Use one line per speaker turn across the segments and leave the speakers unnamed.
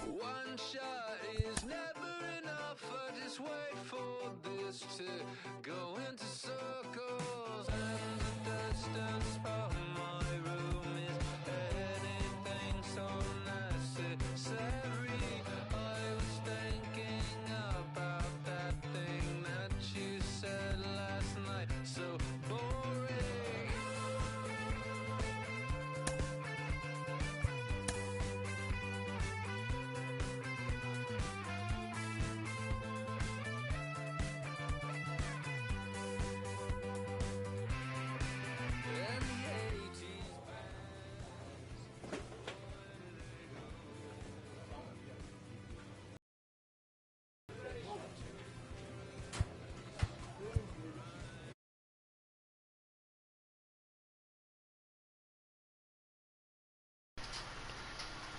One shot is never enough. I just wait for this to go into circles. And the distance from my room is anything so necessary. I was thinking about that thing that you said last night. So boring.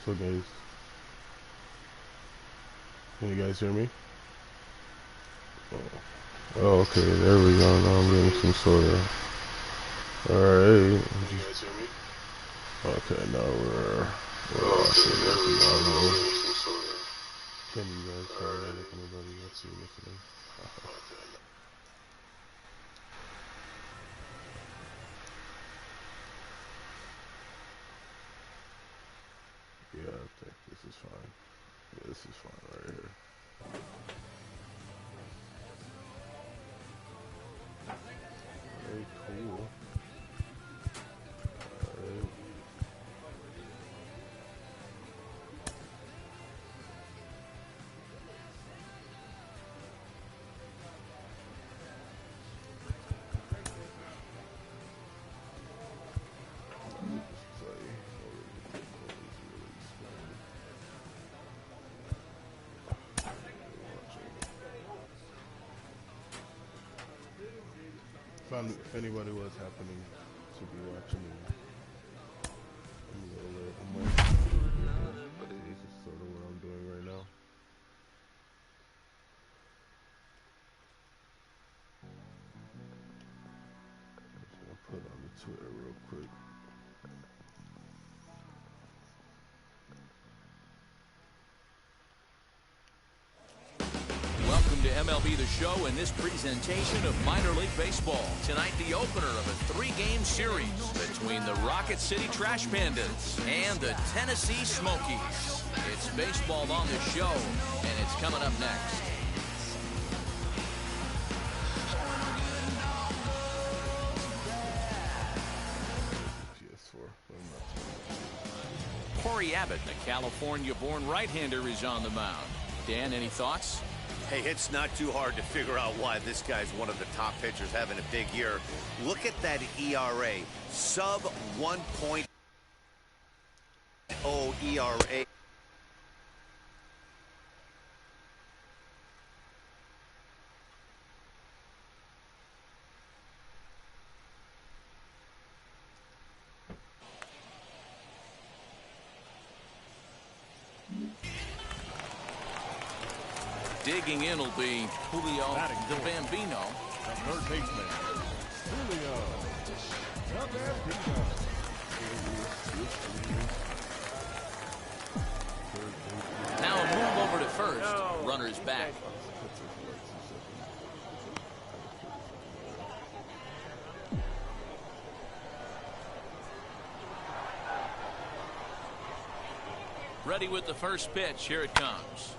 So guys, can you guys hear me? Oh, okay, there we go. Now I'm getting some sort of. Alright. Can you guys hear me? Okay, now we're watching it. Can you guys hear that if anybody else is listening? Yeah, I think this is fine. Yeah, this is fine right here. Very cool. Alright. If anybody was happening to be watching me, I'm a little late. But this is sort of what I'm doing right now. I'm just gonna put on the Twitter real quick.
MLB The Show in this presentation of minor league baseball. Tonight, the opener of a 3-game series between the Rocket City Trash Pandas and the Tennessee Smokies. It's baseball on the show, and it's coming up next. Corey Abbott, the California-born right-hander, is on the mound. Dan, any thoughts?
Hey, it's not too hard to figure out why this guy's one of the top pitchers having a big year. Look at that ERA. Sub 1.0 ERA.
Digging in will be Julio the Bambino.
The third baseman, Julio the Bambino.
Now a move over to first. No. Runner's back. Ready with the first pitch. Here it comes.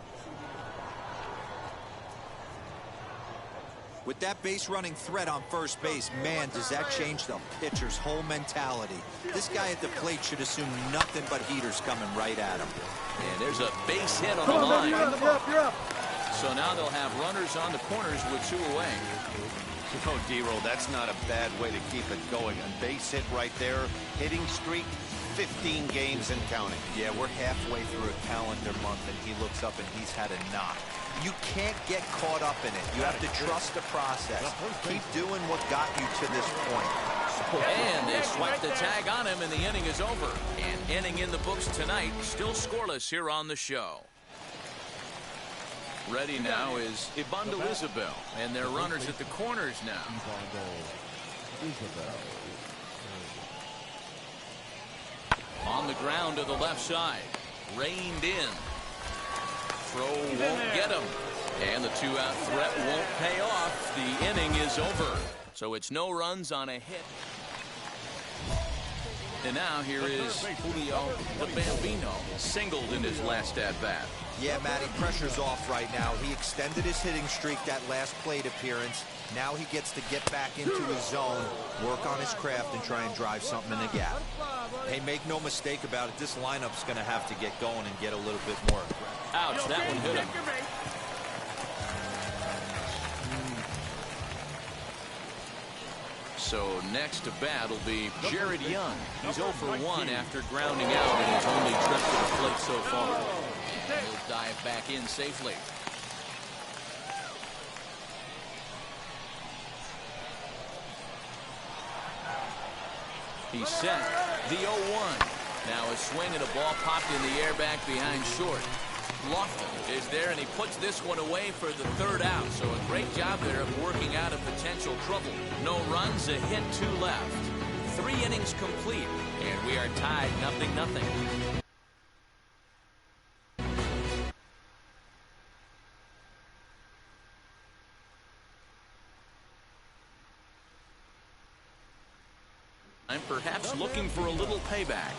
With that base-running threat on first base, man, does that change the pitcher's whole mentality. This guy at the plate should assume nothing but heaters coming right at him.
And there's a base hit on the line.
You're up.
So now they'll have runners on the corners with 2 away.
Oh, D-Roll, that's not a bad way to keep it going. A base hit right there. Hitting streak, 15 games and counting.
Yeah, we're halfway through a calendar month, and he looks up and he's had a knock. You can't get caught up in it. You have to trust the process. Keep doing what got you to this point.
And they swipe the tag on him, and the inning is over. And inning in the books tonight, still scoreless here on the show. Ready now is Ibundle Isabel, and their runners at the corners now. On the ground to the left side. Reined in. Throw won't get him. And the two-out threat won't pay off. The inning is over. So it's no runs on a hit. And now here is Julio the Bambino, singled in his last at-bat.
Yeah, Matty, pressure's off right now. He extended his hitting streak that last plate appearance. Now he gets to get back into his zone, work on his craft, and try and drive something in the gap. Hey, make no mistake about it, this lineup's going to have to get going and get a little bit more.
Ouch, that one hit him. So next to bat will be Jared Young. He's 0 for 1 after grounding out in his only trip to the plate so far. He'll dive back in safely. He's set. The 0-1. Now a swing and a ball popped in the air back behind short. Lofton is there, and he puts this one away for the third out. So a great job there of working out of potential trouble. No runs, a hit, 2 left. 3 innings complete, and we are tied 0-0. I'm perhaps looking for a little payback.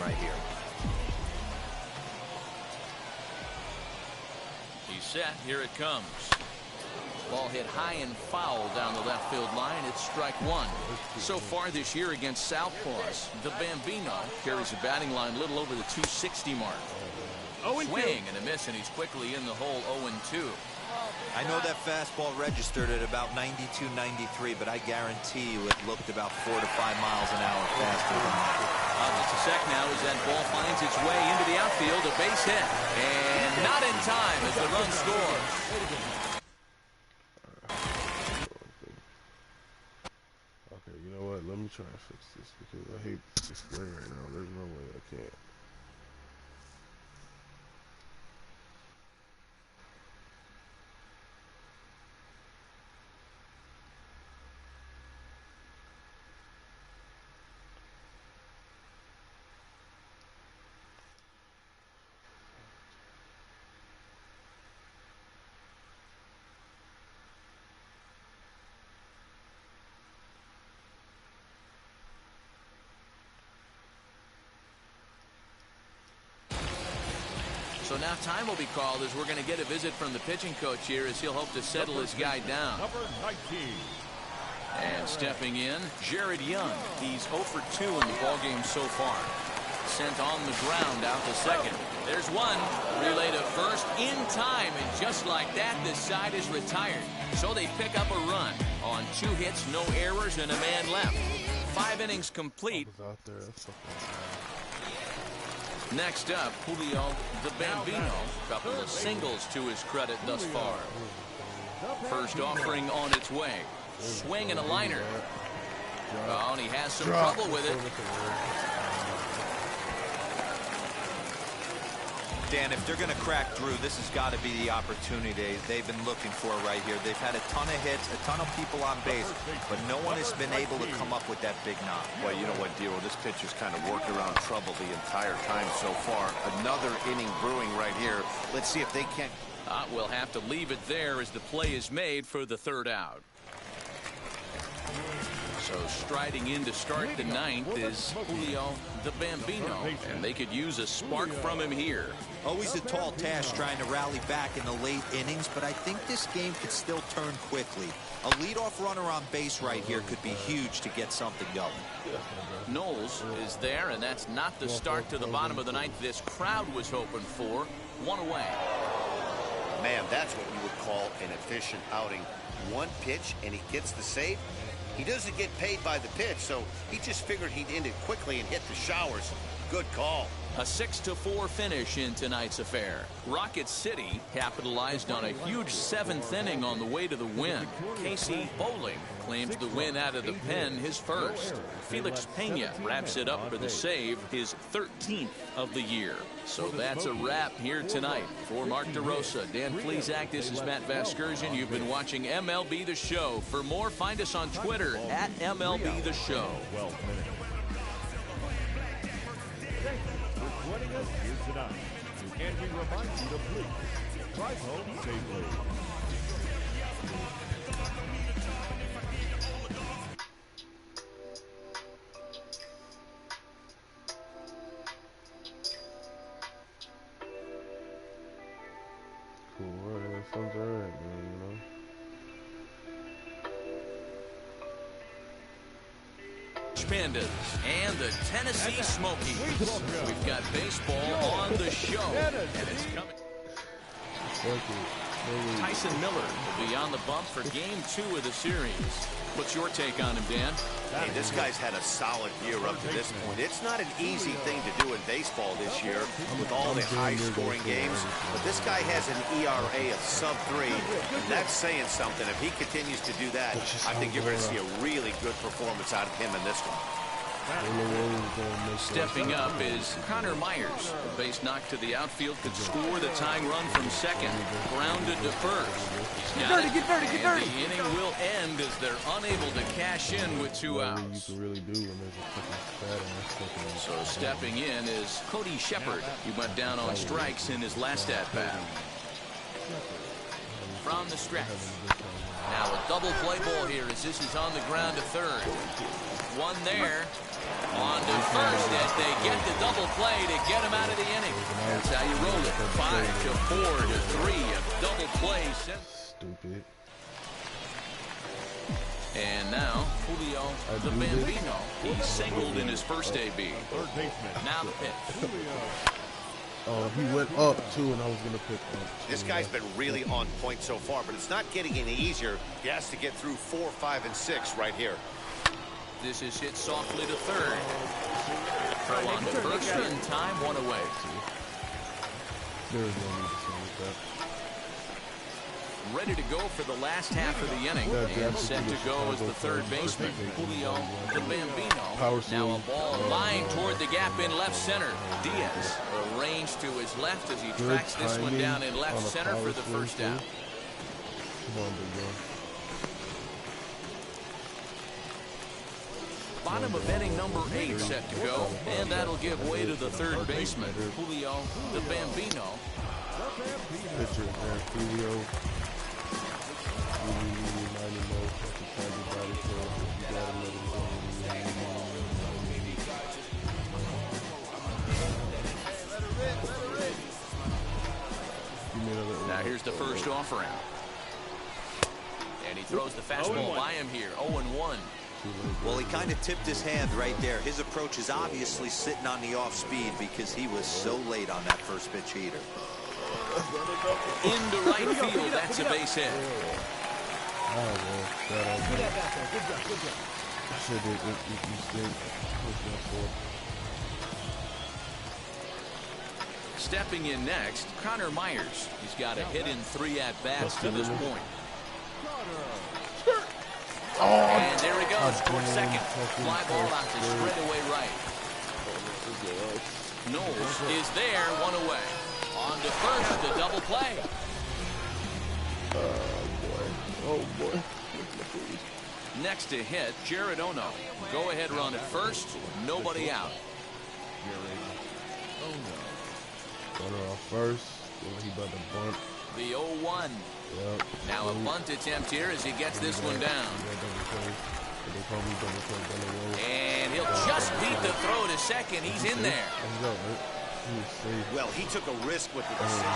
Right here.
He's set. Here it comes. Ball hit high and foul down the left field line. It's strike 1. So far this year against Southpaws, the Bambino carries a batting line a little over the 260 mark. Swing and a miss, and he's quickly in the hole. 0-2.
I know that fastball registered at about 92, 93, but I guarantee you it looked about 4 to 5 miles an hour faster than that.
Just a sec now as that ball finds its way into the outfield. A base hit. And not in time as the run scores.
Okay, you know what? Let me try and fix this because I hate this display right now. There's no way I can't.
So now time will be called as we're going to get a visit from the pitching coach here as he'll hope to settle his guy down.
Number 19.
And stepping in, Jared Young. He's 0 for 2 in the ballgame so far. Sent on the ground out to second. There's one. Relay to first in time, and just like that, this side is retired. So they pick up a run on 2 hits, no errors, and a man left. 5 innings complete. Next up, Julio the Bambino. Couple of singles to his credit thus far. First offering on its way. Swing and a liner. Oh, and he has some trouble with it.
Dan, if they're going to crack through, this has got to be the opportunity they've been looking for right here. They've had a ton of hits, a ton of people on base, but no one has been able to come up with that big knock.
Well, you know what, Dio, this pitcher's kind of worked around trouble the entire time so far. Another inning brewing right here. Let's see if they can't.
We'll have to leave it there as the play is made for the third out. So striding in to start the 9th is Julio the Bambino, and they could use a spark from him here.
Always a tall task trying to rally back in the late innings, but I think this game could still turn quickly. A leadoff runner on base right here could be huge to get something going.
Knowles is there, and that's not the start to the bottom of the 9th this crowd was hoping for. 1 away.
Man, that's what we would call an efficient outing. 1 pitch, and he gets the save. He doesn't get paid by the pitch, so he just figured he'd end it quickly and hit the showers. Good call.
A 6-4 finish in tonight's affair. Rocket City capitalized on a huge 7th inning on the way to the win. Casey Bowling claims the win out of the pen, his first. Felix Pena wraps it up for the save, his 13th of the year. So that's a wrap here tonight. For Mark DeRosa, Dan Plesac, this is Matt Vasgersian. You've been watching MLB The Show. For more, find us on Twitter at MLB The Show.
Joining us here tonight, and we remind you to please drive home safely.
Cool, alright, that sounds alright, man, you know.
Pandas and the Tennessee Smokies. We've got baseball on the show, and it's coming. Tyson Miller will be on the bump for Game 2 of the series. What's your take on him, Dan?
Hey, this guy's had a solid year up to this point. It's not an easy thing to do in baseball this year with all the high-scoring games, but this guy has an ERA of sub-3, and that's saying something. If he continues to do that, I think you're going to see a really good performance out of him in this one.
Stepping up is Connor Myers. A base knock to the outfield could score the tying run from second. Grounded to first. Get dirty. The inning will end as they're unable to cash in with 2 outs.
You can really do when there's a fucking stat.
So stepping in is Cody Shepard. He went down on strikes in his last at-bat. From the stretch. Now a double play ball here as this is on the ground to third. One there. On to first as they get the double play to get him out of the inning. That's how you roll it. 5-4-3. A double play.
Stupid.
And now, Julio the Bambino. He singled in his first AB. Now the pitch.
He went up, too, and I was going to pick up.
This guy's been really on point so far, but it's not getting any easier. He has to get through 4, 5, and 6 right here.
This is hit softly to third. Throw on to first in time, 1 away.
There is no need to say that.
Ready to go for the last half of the inning. And set to go as the third baseman, Julio the Bambino. Now a ball lined toward the gap in left center. Diaz arranged to his left as he tracks this one down in left center for the first out.
Come on, big boy.
Bottom of inning number 8 set to go, and that'll give way to the third baseman, Julio the Bambino.
Pitcher there, Julio.
Now here's the first offering. And he throws the fastball by him here, 0-1.
Well, he kind of tipped his hand right there. His approach is obviously sitting on the off speed because he was so late on that first pitch heater.
Into right field, that's a base hit. Stepping in next, Connor Myers. He's got a hit in 3 at-bats to this point. And there he goes towards second. Fly ball out to straightaway right. Knowles is there, 1 away. On to first, the double play.
Oh boy.
Next to hit, Jared Ono. Go ahead run at first, nobody out.
Runner off first. He about to bunt.
The 0-1.
Yep.
Now a bunt attempt here as he gets this one down. And he'll just beat the throw to second. He's in there.
Well, he took a risk with the decision.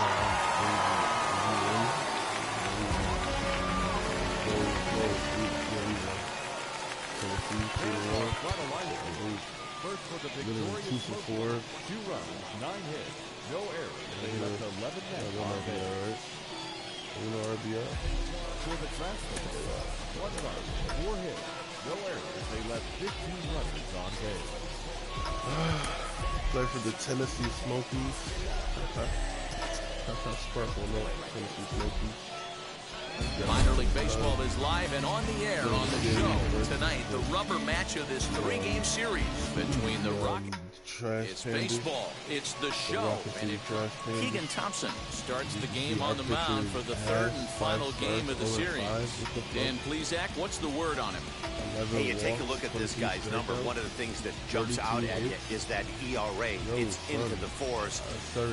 First for the victorious 2 runs, 9 hits, no errors. They left 11 men on base.
RBI.
For the Transformers, 1 run, 4 hits, no errors. They left 15 runners on base.
Play for the Tennessee Smokies. Sparkle, no, Tennessee Smokies.
Minor League Baseball is live and on the air on the show. Tonight, the rubber match of this 3-game series between the Rockets. It's baseball. It's the show. And Keegan Thompson starts the game on the mound for the third and final game of the series. Dan Plesac, what's the word on him?
Hey, you take a look at this guy's number. One of the things that jumps out at you is that ERA. It's into the fours.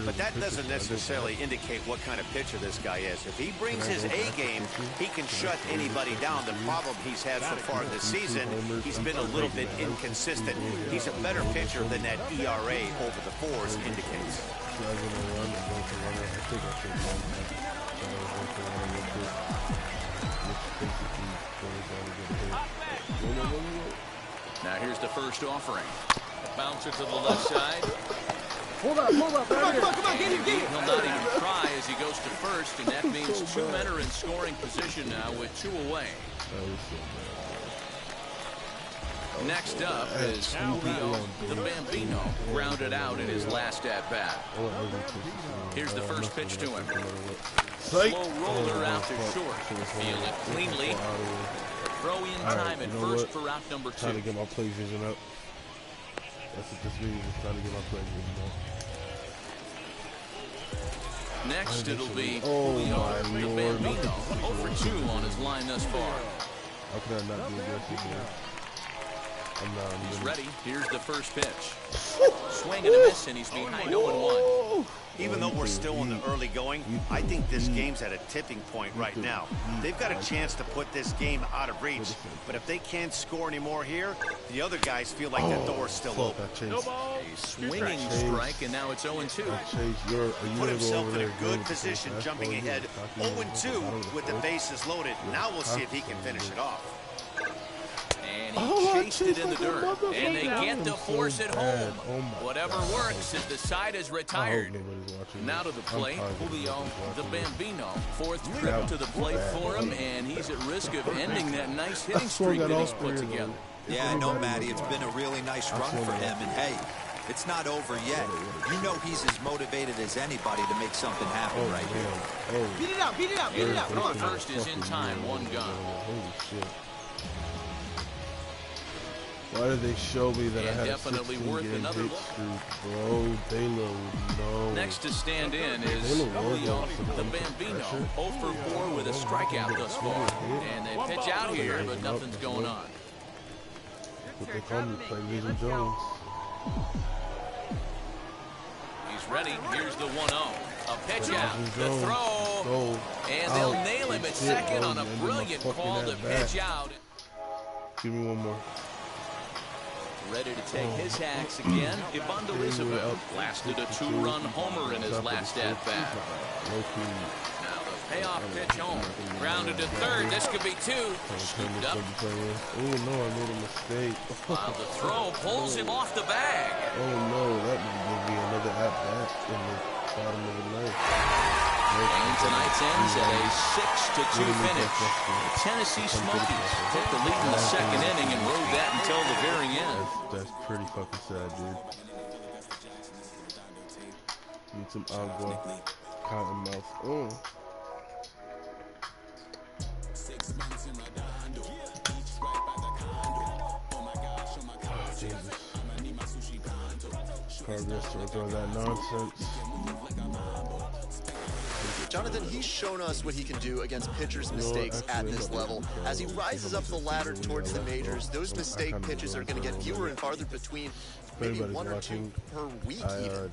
But that doesn't necessarily indicate what kind of pitcher this guy is. If he brings his A game, he can shut anybody down. The problem he's had so far this season, he's been a little bit inconsistent. He's a better pitcher than that ERA over the fours indicates.
Now here's the first offering. Bouncer to the left side.
Hold up, come on, get him.
He'll not even try as he goes to first, and that means 2 men are in scoring position now with 2 away. Next up is Julio the Bambino, grounded out in his last at-bat. Here's the first pitch to him. Slow roller out to short. Fielded cleanly. Throw in time at first for out number 2.
Trying to get my play vision up. That's what this means. It's trying to get my play vision up.
Next, it'll be Julio the Bambino, 0 for 2 on his line thus far.
How could I not be aggressive here?
He's ready. Here's the first pitch. Swing and a miss, and he's behind 0-1.
Even though we're still in the early going, I think this game's at a tipping point right now. They've got a chance to put this game out of reach, but if they can't score any more here, the other guys feel like the door's still open.
A swinging strike, and now it's 0-2.
Put himself in a good position, jumping ahead 0-2 with the bases loaded. Now we'll see if he can finish it off.
And he chased it in the dirt. And they get the force at home. Whatever works if the side is retired. Now to the plate, Julio the Bambino. 4th trip to the plate for him, and he's at risk of ending that nice hitting streak that he's put together.
Yeah, I know, Matty. It's been a really nice run for him. And, hey, it's not over yet. You know he's as motivated as anybody to make something happen right here.
Beat it out.
Come on. First is in time, 1 gun.
Holy shit. Why did they show me that I had
definitely
a
worth another look.
Bro, Taylor, no.
Next to stand in is Julio the Bambino, 0 for 4 with a strikeout thus far. And they pitch out here, but nothing's going on.
What they call me, Play Vision Jones.
He's ready. Here's the 1-0. A pitch out. The throw. And they'll nail him at second on a brilliant call to pitch out.
Give me one more.
Ready to take his hacks again. Ibanda Isabel blasted a 2-run homer in his last at-bat. Now the payoff pitch home. Grounded to third. This could be 2. Scooped up.
Oh no, I made a mistake.
While the throw pulls him off the bag.
Oh no, that might be another at-bat in the bottom of the ninth.
And tonight's ends at a 6-2 finish. The Tennessee Smokies took the lead in the second inning and rode that until the very end.
That's pretty fucking sad, dude. Need some agua, cottonmouth. Oh. Jesus. Progress towards all that nonsense.
Jonathan, he's shown us what he can do against pitchers' mistakes at this level. As he rises up the ladder towards the majors, those mistake pitches are going to get fewer and farther between, maybe 1 or 2 per week even.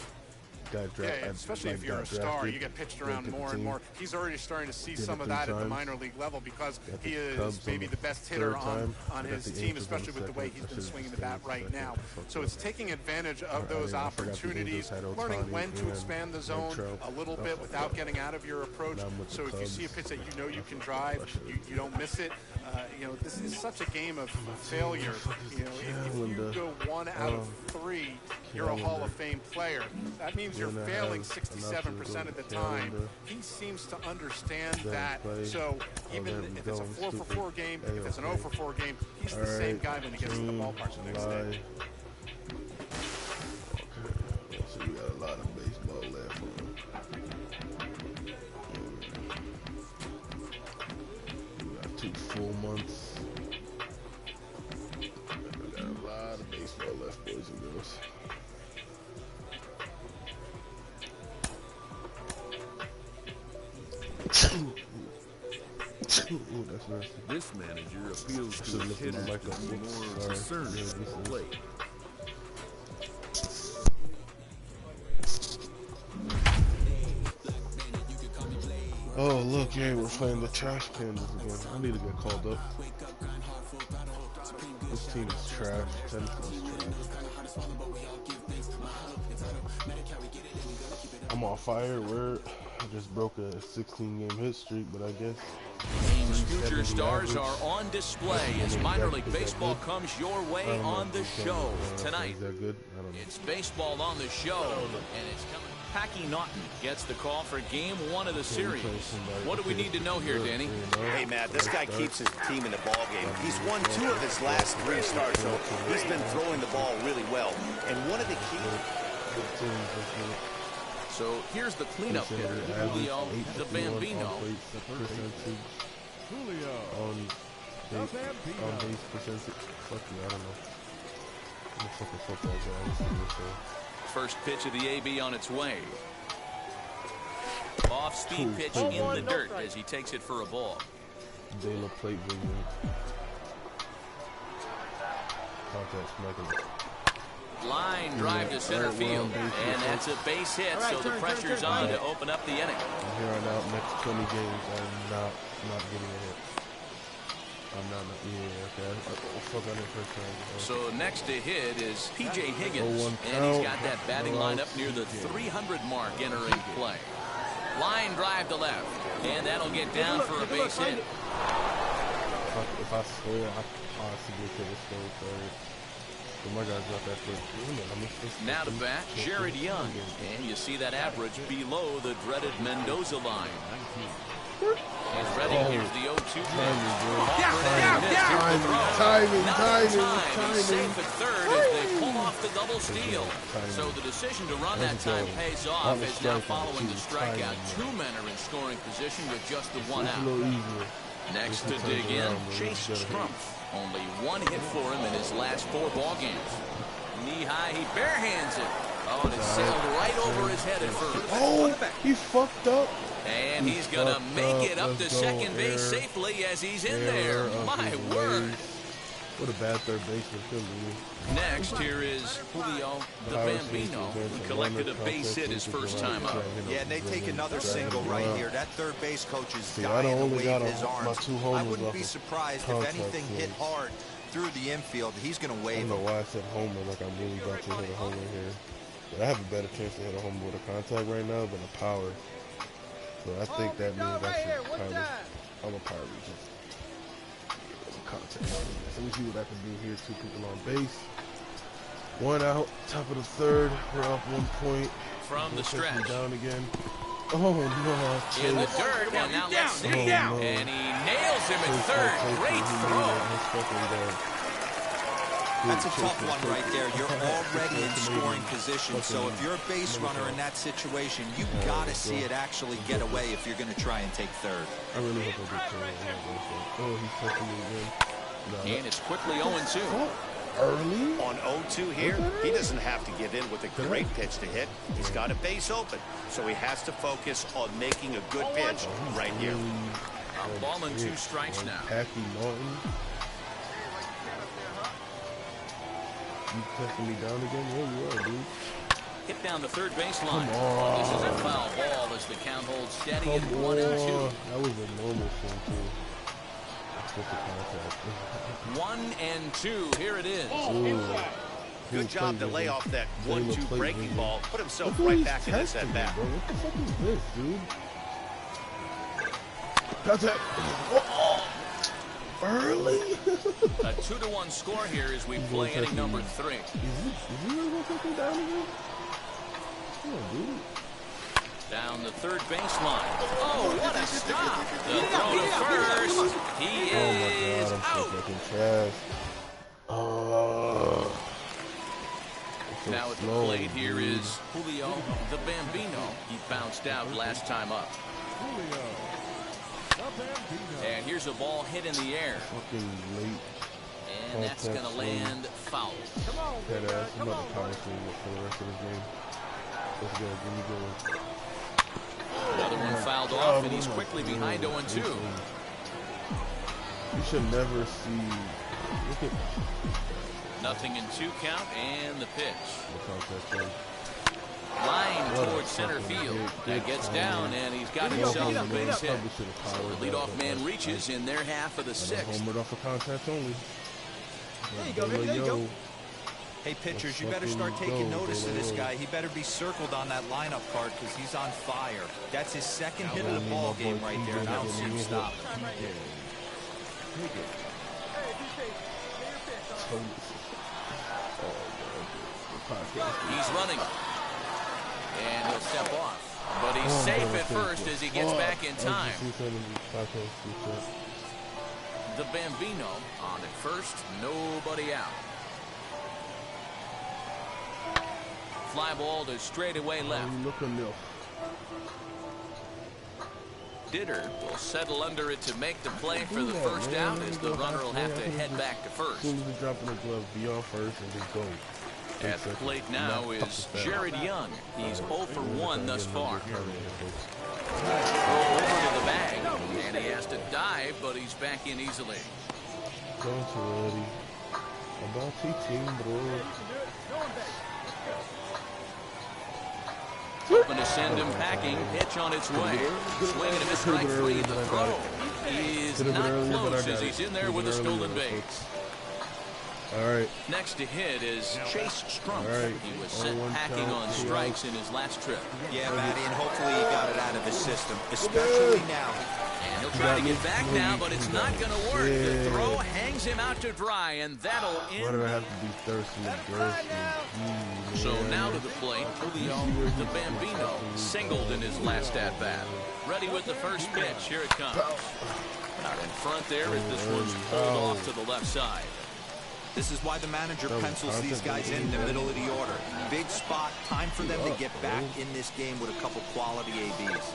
Especially if you're a star, you get pitched around more and more. He's already starting to see some of that at the minor league level because he is maybe the best hitter on his team, especially with the way he's been swinging the bat right now. So it's taking advantage of those opportunities, learning when to expand the zone a little bit without getting out of your approach. So if you see a pitch that you know you can drive, you don't miss it. This is such a game of failure. If you go 1 out of 3, you're a Hall of Fame player. That means you're failing 67% of the time. He seems to understand that. So even if it's a 4 for 4 game, if it's an 0 for 4 game, he's the same guy when he gets to the ballpark the next day.
Baseball left, boys and girls. Ooh, that's nasty.
This manager appeals to his hitters to be more concerned with the plate.
Oh, look, yeah, we're playing the Trash Pandas again. I need to get called up. This team is trash. Tennessee's trash. I'm on fire. I just broke a 16-game hit streak, but I guess
Team's future stars are on display as minor league baseball comes your way on the show tonight.
Is that good? I don't know.
It's baseball on the show, and it's coming. Packy Naughton gets the call for game 1 of the series. What do we need to know here, Danny?
Hey, Matt, this guy keeps his team in the ball game. He's won 2 of his last 3 starts, so he's been throwing the ball really well. And one of the key...
So here's the cleanup hitter, Julio the Bambino.
Julio
on base percentage. Fuck me, I don't know. I'm a fucking football guy.
First pitch of the AB on its way. Off-speed pitch in the dirt as he takes it for a ball.
De La Plate vision. Contact smacking.
Line drive to center field, and that's a base hit, so the pressure's on to open up the inning.
From here on out, next 20 games, I'm not getting a hit. I'm not, okay. Fuck, I didn't first time.
So next to hit is P.J. Higgins, and he's got that batting line up near the 300 mark entering play. Line drive to left, and that'll get down for a base hit.
If I score, I possibly could have scored third. But my guys got that first.
Now to bat, Jared Young, and you see that average below the dreaded Mendoza line. He's ready. Here's the 0-2. Timing. He's safe at third as they pull off the double steal. So the decision to run that time pays off as now following the strikeout. 2 men are in scoring position with just the 1 out. Next to dig in, Chase Strumpf. Only 1 hit for him in his last 4 ball games. Knee high, he barehands it. Oh, and it sailed right over his head at first.
Oh, he fucked up.
And he's going to make it up to second base safely as he's in there. My word.
What a bad third baseman could be.
Next, here is Julio the Bambino, who collected a base hit his first time up.
Yeah, and they take another single right here. That third base coach is dying to wave his arms. I wouldn't be surprised if anything hit hard through the infield. He's going to wave.
I don't know why I said homer like I'm really about to hit a homer here. But I have a better chance to hit a homer with a contact right now than a power. So I think that means I should kind of, I'm a power just contact. So we see what I can do here. 2 people on base. 1 out, top of the 3rd. We're up 1 point.
From the stretch.
Down again. Oh no.
In the dirt, and now let's see. And he nails him at 3rd. Great throw.
That's a tough one right there. You're already in scoring position, so if you're a base runner in that situation, you've got to see it actually get away if you're going to try and take 3rd.
I really hope I get 3rd. Oh, he's touching me again.
And it's quickly 0-2.
Early?
On 0-2 here, he doesn't have to give in with a great pitch to hit. He's got a base open, so he has to focus on making a good pitch right here.
A ball and 2 strikes now.
Packy Naughton. You testing me down again? Yeah, you are, dude.
Hit down the 3rd baseline. This is a foul ball as the count holds steady at 1-2.
That was a normal thing, too. That's what the contact.
1-2. Here it is.
Good job to lay off that 1-2 breaking ball. Put himself right back in this at bat.
What the fuck is this, dude? Contact. Early?
A 2-1 score here as we play inning number 3.
Is he really going to take me down again? Yeah, dude.
Down the 3rd baseline. Oh, what a stop! The throw to first. He is out. Now at the plate here is Julio the Bambino. He bounced out last time up.
Julio.
And here's a ball hit in the air.
Fucking late.
And that's going to land foul.
Head ass. I'm about to power swing for the rest of this game. Let's go. Give me going.
Another one fouled off, and he's quickly behind 0-2.
You should never see. Look at.
Nothing in 2 count, and the pitch. Line towards center field. That gets down, and he's got himself a base hit. So the leadoff man reaches in their half of the 6th.
Homered off of contact only.
There you go, baby. There you go.
Hey, pitchers, you better start taking notice of this guy. He better be circled on that lineup card because he's on fire. That's his 2nd hit of the ball game right there, and I don't see him stopping.
He's running. And he'll step off. But he's safe at first as he gets back in time. The Bambino on at first, nobody out. Fly ball to straightaway left. Ditter will settle under it to make the play for the first out as the runner will have to head back to first.
As soon as he's dropping the glove, be on first and just go.
At the plate now is Jared Young. He's 0 for 1 thus far. Throw over to the bag, and he has to dive, but he's back in easily. Hoping to send him packing. Pitch on its way. Swing and a miss, strike 3. The throw is not close as he's in there with a stolen base.
All right.
Next to hit is Chase Strump. He was sent packing on strikes in his last trip.
Yeah, Matty, and hopefully he got it out of his system, especially now.
And he'll try to get back now, but it's not going to work. The throw hangs him out to dry, and that'll end.
Why do I have to be thirsty and thirsty?
So now to the plate, Julio the Bambino singled in his last at-bat. Ready with the first pitch. Here it comes. Out in front there as this one's pulled off to the left side.
This is why the manager pencils these guys in the middle of the order. Big spot, time for them to get back in this game with a couple quality ABs.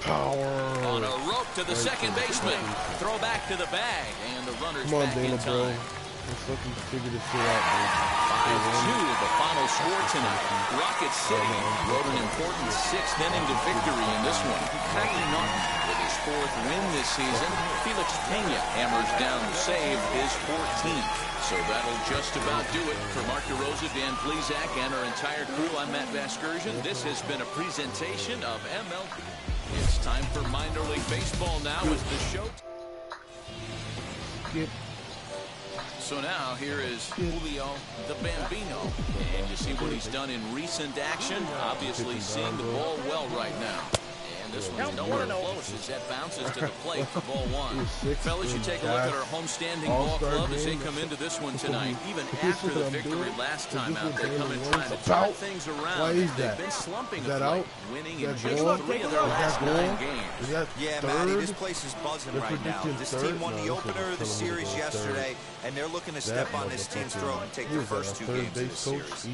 Power.
On a rope to the second baseman. Throw back to the bag, and the runner's back in time.
Let's fucking figure this shit out, baby.
5-2, the final score tonight. Rocket City wrote an important 6th inning to victory in this one. Cracky Norton with his 4th win this season. Felix Pena hammers down the save, his 14th. So that'll just about do it. For Mark DeRosa, Dan Plezak, and our entire crew, I'm Matt Vasgersian. This has been a presentation of MLB. It's time for minor league baseball now as the show. So now here is Julio the Bambino. And you see what he's done in recent action. Obviously seeing the ball well right now. This one's nowhere close as that bounces to the plate for ball 1. Fellas, you take a look at our homestanding ball club as they come into this one tonight. Even after the victory last time out, they come in trying to turn things around. They've been slumping of late, winning in just 3 of their last 9 games.
Yeah, Matty, this place is buzzing right now. This team won the opener of the series yesterday, and they're looking to step on this team's throat and take the first 2 games of the series.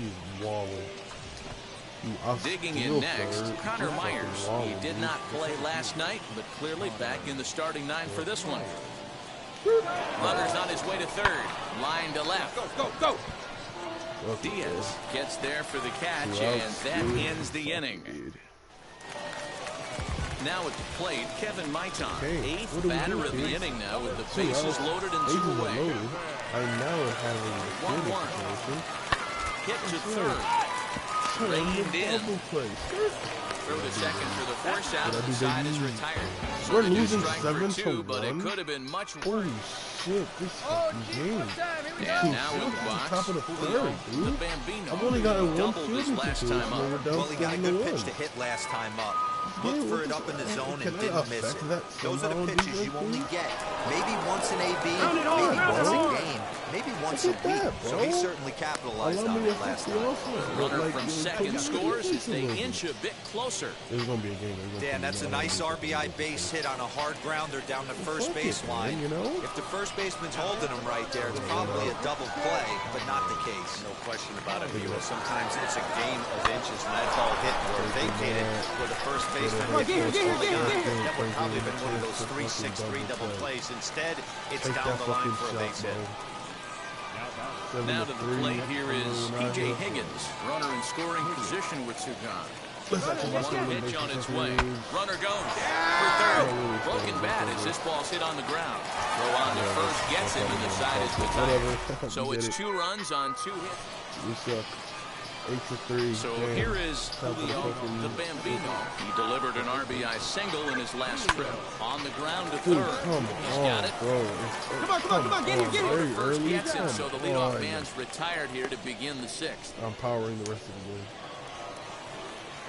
Digging in next, Connor Myers. He did not play last night, but clearly back in the starting 9 for this one. Runner's on his way to third. Line to left. Go. Diaz gets there for the catch, and that ends the inning. Now at the plate, Kevin Maitan, 8th batter of the inning now with the bases loaded and 2 away. 1-1. Hit to third. Reined in. Throw to second for the force out. The side is retired. So
we're losing 7-1,
but it could have been much worse.
Holy shit, this fucking game.
And now in the box,
top of the
Julio the Bambino.
I've only got
doubled his last time up.
Well, he got a good pitch to hit last time up. Looked for it up in the zone and didn't miss it. Those are the pitches you only get. Maybe once an AB, maybe once a game, maybe once a week. So he certainly capitalized on it last time.
Runner from second scores as they inch a bit closer.
There's going to be a game.
Dan, that's a nice RBI base hit on a hard grounder down the first baseline. If the first baseman's holding him right there, it's probably a double play, but not the case.
No question about it. Sometimes it's a game of inches, and that ball hit or vacated where the first baseman that would probably been one of those 3-6-3 double plays. Instead, it's down the line for a base hit.
Now to the plate here is P.J. Higgins. Runner in scoring position with 2 gone. One pitch on its way. Runner goes for third. Broken bat as this ball's hit on the ground. Throw on to first gets him, and the side is retired. So it's 2 runs on 2 hits.
8 for 3.
So here is Julio, the Bambino. He delivered an RBI single in his last trip. On the ground to third. He's got it.
Come on, get it.
First gets him, so the leadoff man's retired here to begin the 6th.
I'm powering the rest of the game.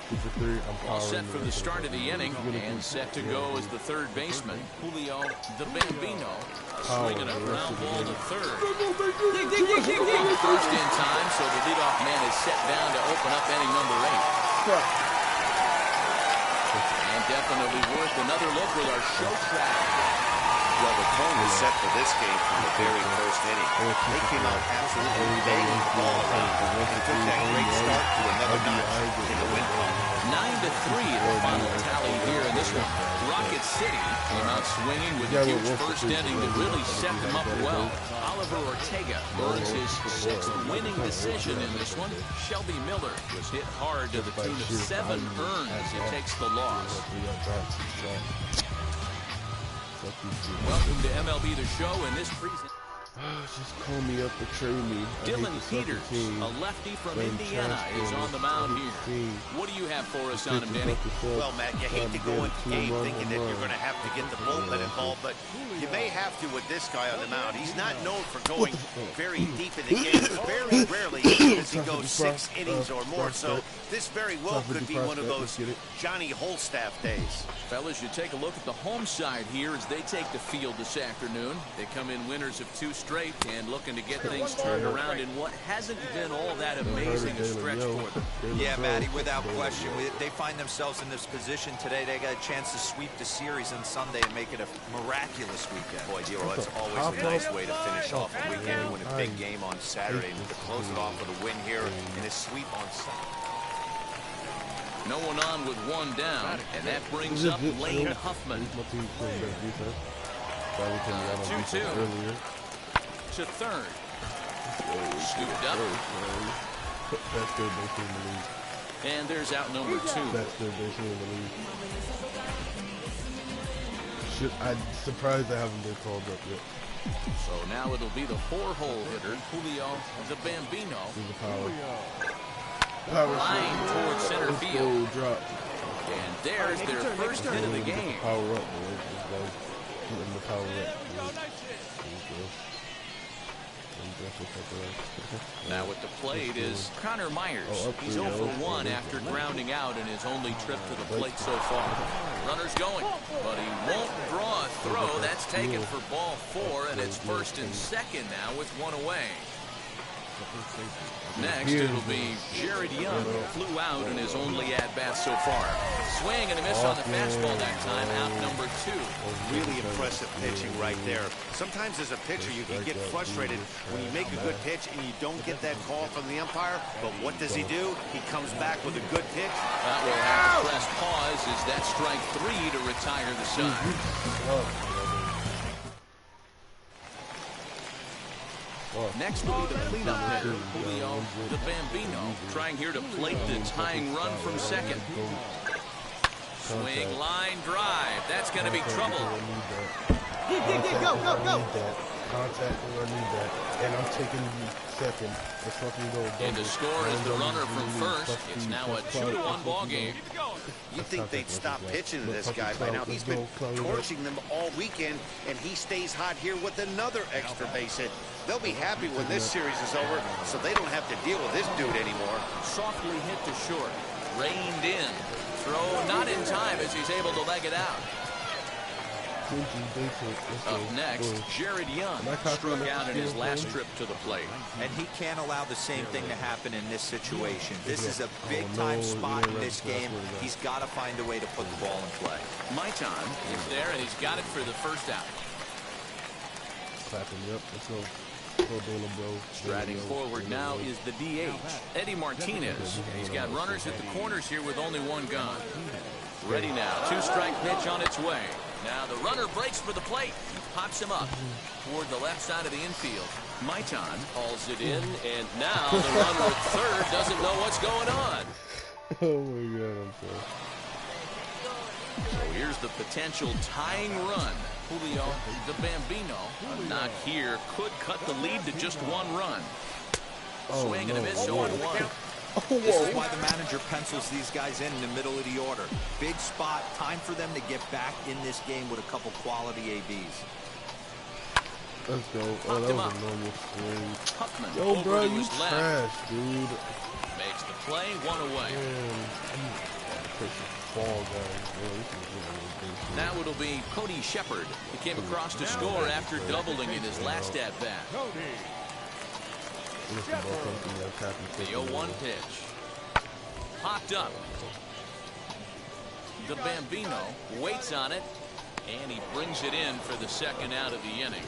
2 for 3. I'm
All set for the start of the inning and set to go as the third baseman, Julio, the Bambino. Swinging a ground ball to third. First in time, so the leadoff man is set down to open up inning number 8. And definitely worth another look with our show track.
Well, the tone was set for this game from the very first inning. They came out absolutely banging the ball around and took that great start to another notch in the win column.
9-3 the final tally here in this one. Rocket City came out swinging with a huge first inning that really set them up well. Oliver Ortega earns his 6th winning decision in this one. Shelby Miller was hit hard to the tune of 7 earned as he takes the loss. Welcome to MLB The Show in this presentation.
Just call me up to trade me.
Dylan Peters, a lefty from Indiana, is on the mound here. What do you have for us on him, Danny?
Well, Matt, you hate to go into the game thinking that you're going to have to get the bullpen involved, but you may have to with this guy on the mound. He's not known for going very deep in the game. Very rarely does he go 6 innings or more, so this very well could be one of those Johnny Holstaff days.
Fellas, you take a look at the home side here as they take the field this afternoon. They come in winners of 2 straight and looking to get things turned around in what hasn't been all that amazing a stretch for them.
Yeah, Matty, without question. They find themselves in this position today. They got a chance to sweep the series on Sunday and make it a miraculous weekend.
Boy, Dero, it's always a nice way to finish off a weekend. You win a big game on Saturday and to close it off with a win here and a sweep on Sunday.
No one on with 1 down, and that brings up Lane Huffman. 2-2 to third. Scooped up.
That's good baseball in the league.
And there's out number 2.
That's good baseball in the league. I'm surprised I haven't been called up yet.
So now it'll be the 4-hole hitter, Julio, the Bambino. Line towards center field.
Drop.
And there's their first hit of the game.
Power up, boy. Getting the power up.
Now at the plate is Connor Myers. He's 0 for 1 after grounding out in his only trip to the plate so far. Runner's going, but he won't draw a throw. That's taken for ball 4, and it's 1st and 2nd now with 1 away. Next, it'll be Jared Young, who flew out in his only at-bat so far. Swing and a miss on the fastball that time, out number 2.
Really impressive pitching right there. Sometimes as a pitcher, you can get frustrated when you make a good pitch and you don't get that call from the umpire. But what does he do? He comes back with a good pitch.
That will have to press pause as that strike 3 to retire the side. Next will be the cleanup hitter, Julio, the Bambino, trying here to plate the tying run from second. Swing, line, drive. That's going to be trouble.
Go.
Contact, I need that. And I'm taking second. Let's fucking go.
And to score is the runner from first. It's now a 2-1 ball game.
You'd think they'd stop pitching to this guy by now. He's been torching them all weekend, and he stays hot here with another extra base hit. They'll be happy when this series is over, so they don't have to deal with this dude anymore.
Softly hit to short. Reined in. Throw not in time as he's able to leg it out. Up next, Jared Young struck out in his last trip to the plate.
And he can't allow the same thing to happen in this situation. This is a big-time spot in this game. He's got to find a way to put the ball in play.
Maitan is there, and he's got it for the first out.
Clapping, yep, let's go.
Striding forward now is the DH, Eddie Martinez. He's got runners at the corners here with only 1 gone. Ready now. 2-strike pitch on its way. Now the runner breaks for the plate. He pops him up toward the left side of the infield. Maitan hauls it in, and now the runner at third doesn't know what's going on.
Oh my God, I'm sorry.
So here's the potential tying run. Julio, the Bambino, a knock here could cut the lead to just one run. Swing and a miss, 0-1.
This is why the manager pencils these guys in the middle of the order. Big spot, time for them to get back in this game with a couple quality ABs.
Let's go. Oh, that was a normal swing. Yo, bro, you trash, dude.
Makes the play, one away. Now it'll be Cody Shepard. He came across to score after doubling in his last at-bat. The 0-1 pitch. Popped up. The Bambino waits on it, and he brings it in for the second out of the inning.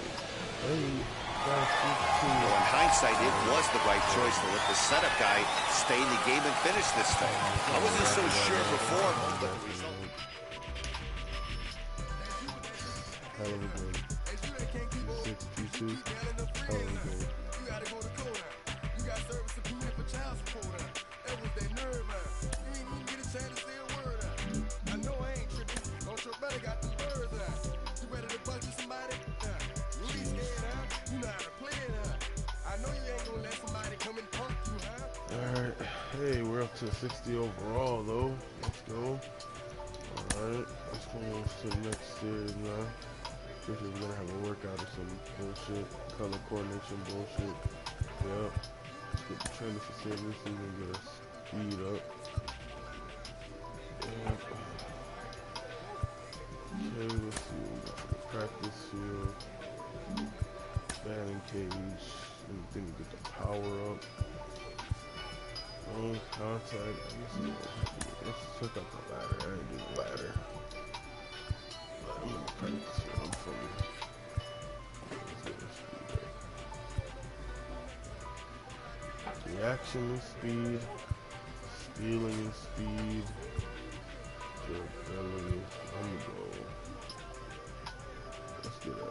Well, in hindsight, it was the right choice to let the setup guy stay in the game and finish this thing. I wasn't so sure before, but the result...
Hell of a game. 6-2-2. Hell of a game. Alright, hey, we're up to 60 overall though. Let's go. Alright, let's go on to the next series now. Guess we're gonna have a workout or some bullshit. Color coordination bullshit. Yep. Let's get the training facilities so we can get our speed up. Yep. Okay, let's see. We got the practice field. Batting cage. Anything to get the power up. Contact. Let's check out the ladder. I ain't do the ladder. I'm in the practice field. I'm from here. Reaction and speed. Stealing and speed. Durability. I'm gonna go. Let's get our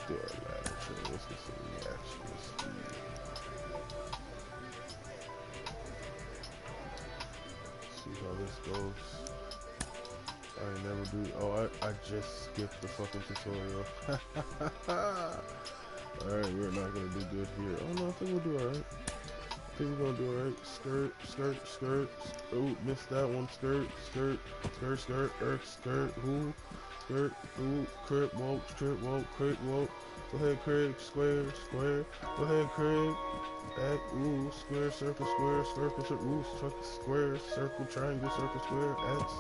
ladder training. Let's get some reaction and speed. See how this goes. I never do. Oh, I just skipped the fucking tutorial. Alright, we're not gonna do good here. Oh no, I think we'll do alright. I think we're gonna do alright. Skirt, skirt, skirt. Oh, missed that one. Skirt, skirt, skirt, skirt, skirt. Who? Skirt, ooh, crip, woke, trip, woke, crip, woke. Go ahead, Craig. Square, square. Go ahead, Craig. Back, ooh, square, circle, circle, ooh, square, circle, triangle, circle, square, X.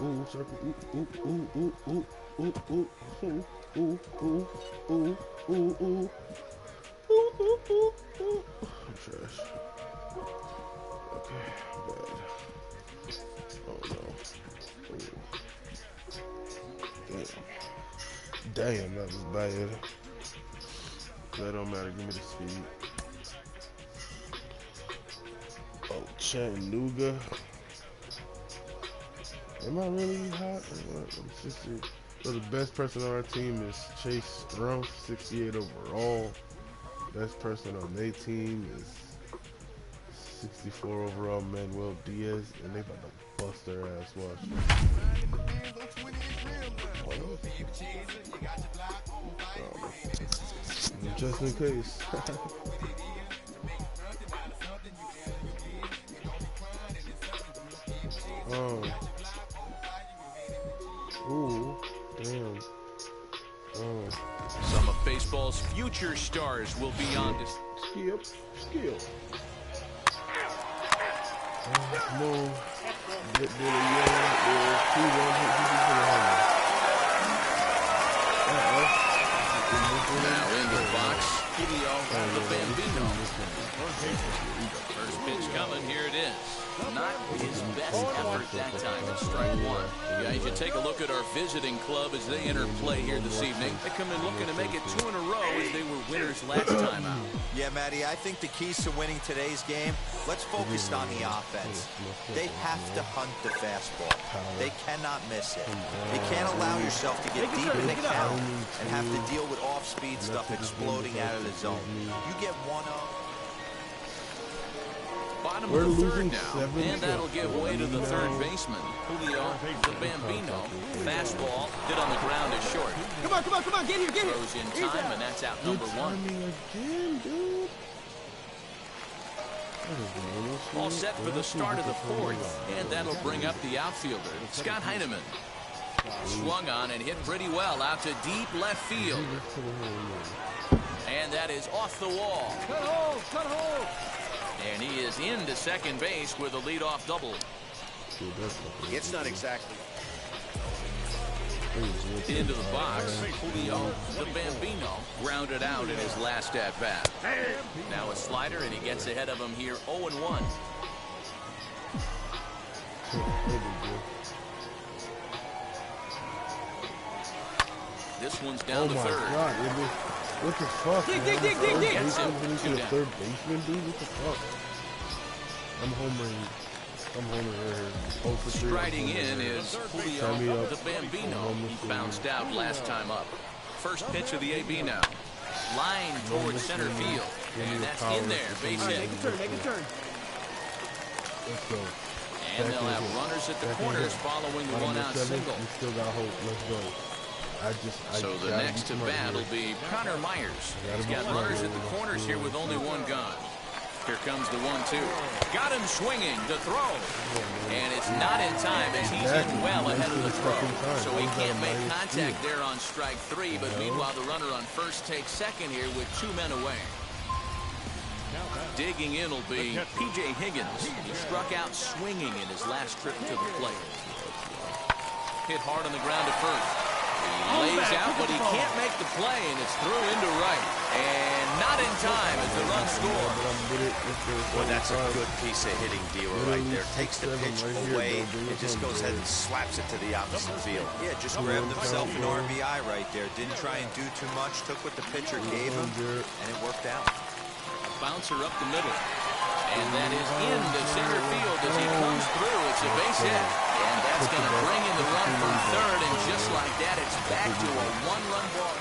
Ooh, circle, ooh, ooh, ooh, ooh, ooh, ooh, ooh, ooh, ooh, ooh, ooh, ooh, ooh, ooh, ooh. I'm trash. Okay, bad. Oh no. Ooh. Damn, that was bad. That don't matter, give me the speed. Oh, Chattanooga. Am I really hot? So the best person on our team is Chase Strumpf, 68 overall. Best person on their team is 64 overall, Manuel Diaz, and they about to bust their ass. Watch. Just in case. Ooh, damn.
Some of baseball's future stars will be on this.
Skip. No. Get Billy Young. 2-1.
Now into the box. Julio, the Bambino. First pitch coming. Here it is. Not his best effort that time. It's strike one. Guys, you take a look at our visiting club as they enter play here this evening. They come in looking to make it 2 in a row as they were winners last time out.
Yeah, Matty, I think the keys to winning today's game, let's focus on the offense. They have to hunt the fastball. They cannot miss it. You can't allow yourself to get deep in the count and have to deal with off-speed stuff exploding out of the zone. You get one up.
Bottom of the third now, and that'll give way to the third baseman, Julio the Bambino. Fastball hit on the ground is short.
Come on, get here.
Throws in time, and that's out number one. All set for the start of the fourth, and that'll bring up the outfielder, Scott Heineman. Swung on and hit pretty well out to deep left field. And that is off the wall.
Cut hold.
And he is into second base with a leadoff double.
It's not exactly.
Into the box, Julio the Bambino grounded out in his last at-bat. Now a slider, and he gets ahead of him here 0-1. This one's down to third.
God, what the fuck?
Dig.
Gets him
To the third baseman, dude. What the fuck? I'm homering right here.
Striding in is Julio the Bambino. He bounced out last time up. First pitch of the AB now. Line towards center field. And that's in there. Base hit.
Make a turn.
Let's go.
And they'll have runners at the corners following the one-out single.
We still got hope. Let's go.
So the next to bat will be Connor Myers. He's got runners at the corners here with only one gone. Here comes the 1-2. Got him swinging to throw. And it's not in time as he's in well ahead of the throw. So he can't make contact there on strike 3. But meanwhile, the runner on first takes second here with 2 men away. Digging in will be P.J. Higgins. He struck out swinging in his last trip to the plate. Hit hard on the ground at first. He lays out, but he can't make the play, and it's through into right. And not in time as the run scores.
Well, that's a good piece of hitting dealer right there. Takes the pitch away and just goes ahead and slaps it to the opposite field.
Yeah, just grabbed himself an RBI right there. Didn't try and do too much. Took what the pitcher gave him, and it worked out.
A bouncer up the middle. And that is into center field as he comes through. It's a base hit. And that's going to bring in the run from third. And just like that, it's back to a 1-run ball.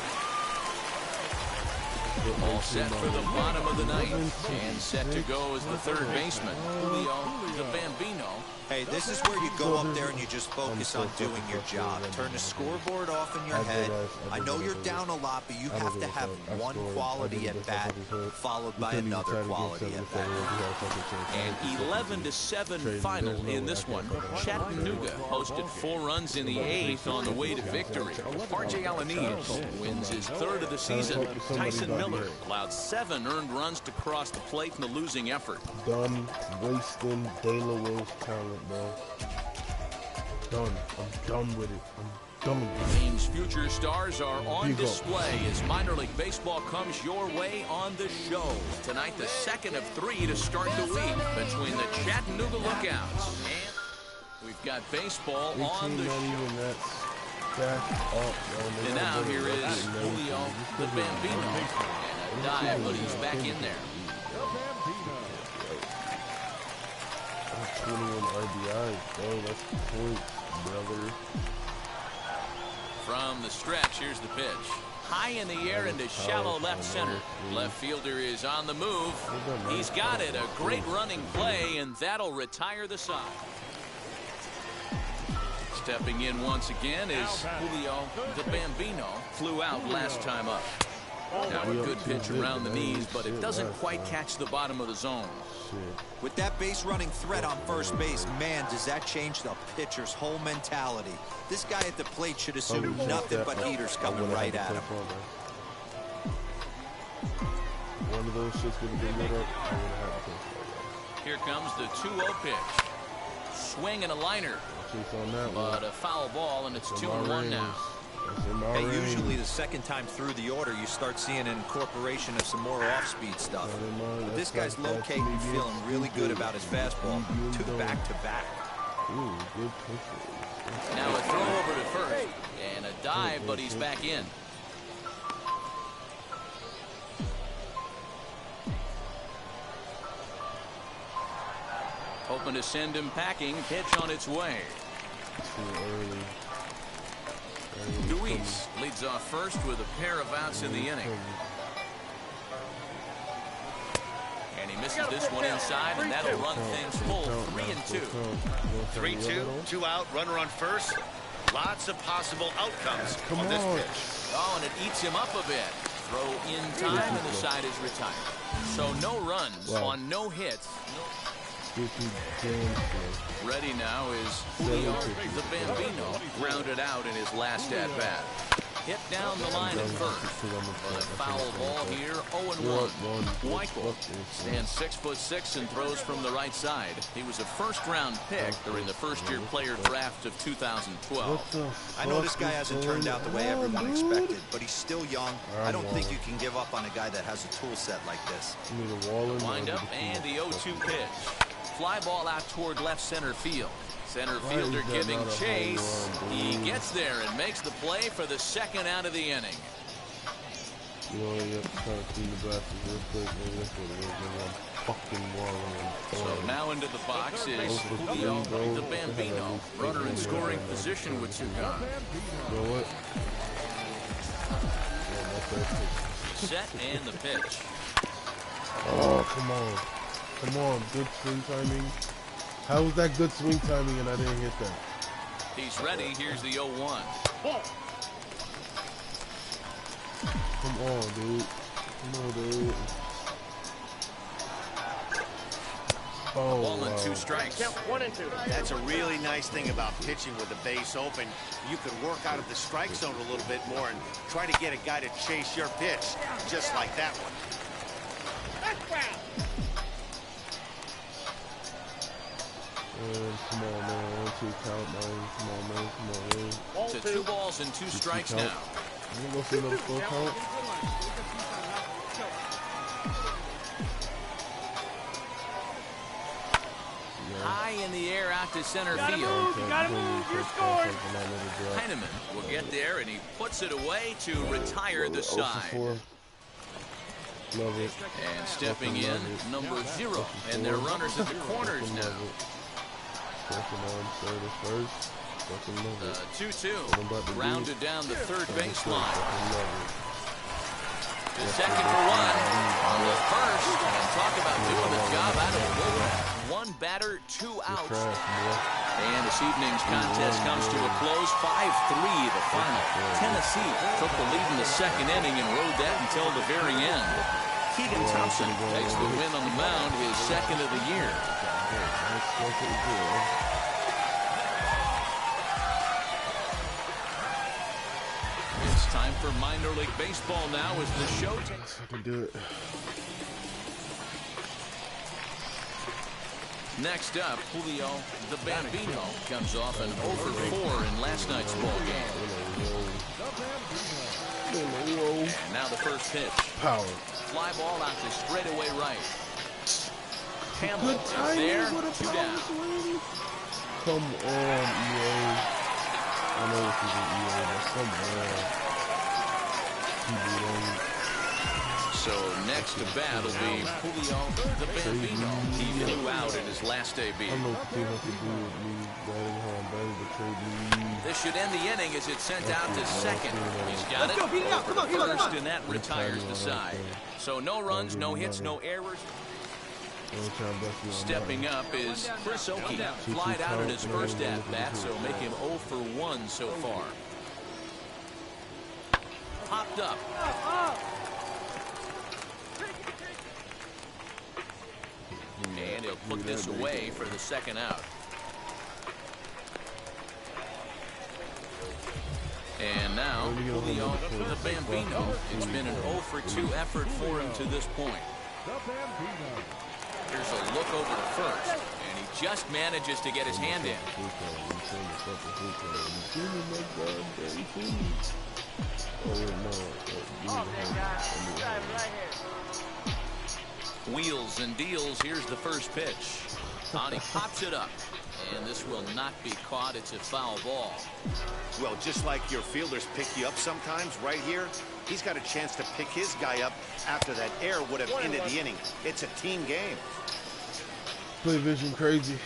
All set for the bottom of the ninth. And set to go as the third baseman, Julio the Bambino.
Hey, this is where you go up there and you just focus on doing your job. Turn the scoreboard off in your head. I know you're down a lot, but you have to have one quality at bat followed by another quality at bat.
An 11-7 final in this one. Chattanooga posted 4 runs in the 8th on the way to victory. RJ Alaniz wins his 3rd of the season. Tyson Miller allowed 7 earned runs to cross the plate in the losing effort.
Done wasting De La Will's talent, bro. Done. I'm done with it. I'm done with it.
Team's future stars are on display as minor league baseball comes your way on the show. Tonight, the 2nd of 3 to start the week between the Chattanooga Lookouts. And we've got baseball on the show. And now here is Julio the Bambino. And a dive, but he's back in there.
21 RBIs, bro. That's the point, brother.
From the stretch, here's the pitch. High in the air into shallow left center. Left fielder is on the move. He's got it. A great running play, and that'll retire the side. Stepping in once again is Julio the Bambino. Flew out last time up. Now a good pitch around the knees, but it doesn't quite catch the bottom of the zone.
With that base running threat on first base, man, does that change the pitcher's whole mentality. This guy at the plate should assume nothing but heaters coming right at him.
One of those shits would have been lit up. I would have had to.
Here comes the 2-0 pitch. Swing and a liner. But a foul ball, and it's 2-1 now.
Hey, usually the second time through the order, you start seeing an incorporation of some more off-speed stuff. But this guy's locating and feeling really good about his fastball. 2 back-to-back.
Ooh, good pitch.
Now a throw over to first. And a dive, but he's back in. Hoping to send him packing. Pitch on its way.
Too early.
Luis leads off first with a pair of outs in the inning. And he misses this one inside, and that'll run things full. 3-2.
3-2, 2 out, runner on first. Lots of possible outcomes on this pitch.
Oh, and it eats him up a bit. Throw in time, and the side is retired. So no runs on no hits. Ready now is Julio the Bambino, grounded out in his last at-bat. Hit down the line at first. But a foul ball here, 0-1. Weichel stands 6'6" and throws from the right side. He was a first-round pick during the first-year player draft of 2012.
I know this guy hasn't turned out the way everyone expected, but he's still young. I don't think you can give up on a guy that has a tool set like this.
Wind up and the 0-2 pitch. Fly ball out toward left center field. Center fielder giving chase. He gets there and makes the play for the second out of the inning. So now into the box is Julio the Bambino. Runner in scoring position with 2 gone. Set and the pitch.
Oh, come on. Come on, good swing timing. How was that good swing timing and I didn't hit that?
He's ready. Here's the 0-1.
Come on, dude. Come on, dude. Oh,
ball and 2 strikes.
Count 1 and 2. That's a really nice thing about pitching with the base open. You can work out of the strike zone a little bit more and try to get a guy to chase your pitch, just like that one.
Come on, man. 1-2 count, man. Come on, man. Come on, man.
To 2 balls and 2 strikes now.
I'm going to see another 4 count.
High in the air out to center field.
You gotta move. You're scoring.
Heineman will get there, and he puts it away to retire the side.
Love it.
And stepping in, number 0. And they're runners at the corners now. The 2-2. Rounded down the third baseline. The second for 1. On the first. And talk about doing the job out of the bullpen. 1 batter, 2 outs. And this evening's contest comes to a close. 5-3 the final. Tennessee took the lead in the second inning and rode that until the very end. Keegan Thompson takes the win on the mound, his second of the year. It's time for minor league baseball now as the show takes.
I can do it.
Next up, Julio the Bambino comes off an 0-for-4 in last night's ball game. And now the first pitch.
Power.
Fly ball out to straightaway right. Campbell is there, 2 down.
Come on, EA. I know this isn't EA, but come on.
So next to bat will be Julio the Bambino. He flew out in his last debut.
I know what people have to do with me batting how I'm batting, but trade me.
This should end the inning as it's sent out to second. He's got it over to first, and that retires the side. So no runs, no hits, no errors. Stepping up is Chris Oakey. Flied out in his first at-bat, so make him 0-for-1 so far. Popped up. And he'll put this away for the second out. And now, Julio the Bambino. It's been an 0-for-2 effort for him to this point. Here's a look over to first, and he just manages to get his hand in. Wheels and deals. Here's the first pitch. And he pops it up. And this will not be caught. It's a foul ball.
Well, just like your fielders pick you up sometimes, right here, he's got a chance to pick his guy up after that error would have ended the inning. It's a team game.
Plate vision crazy.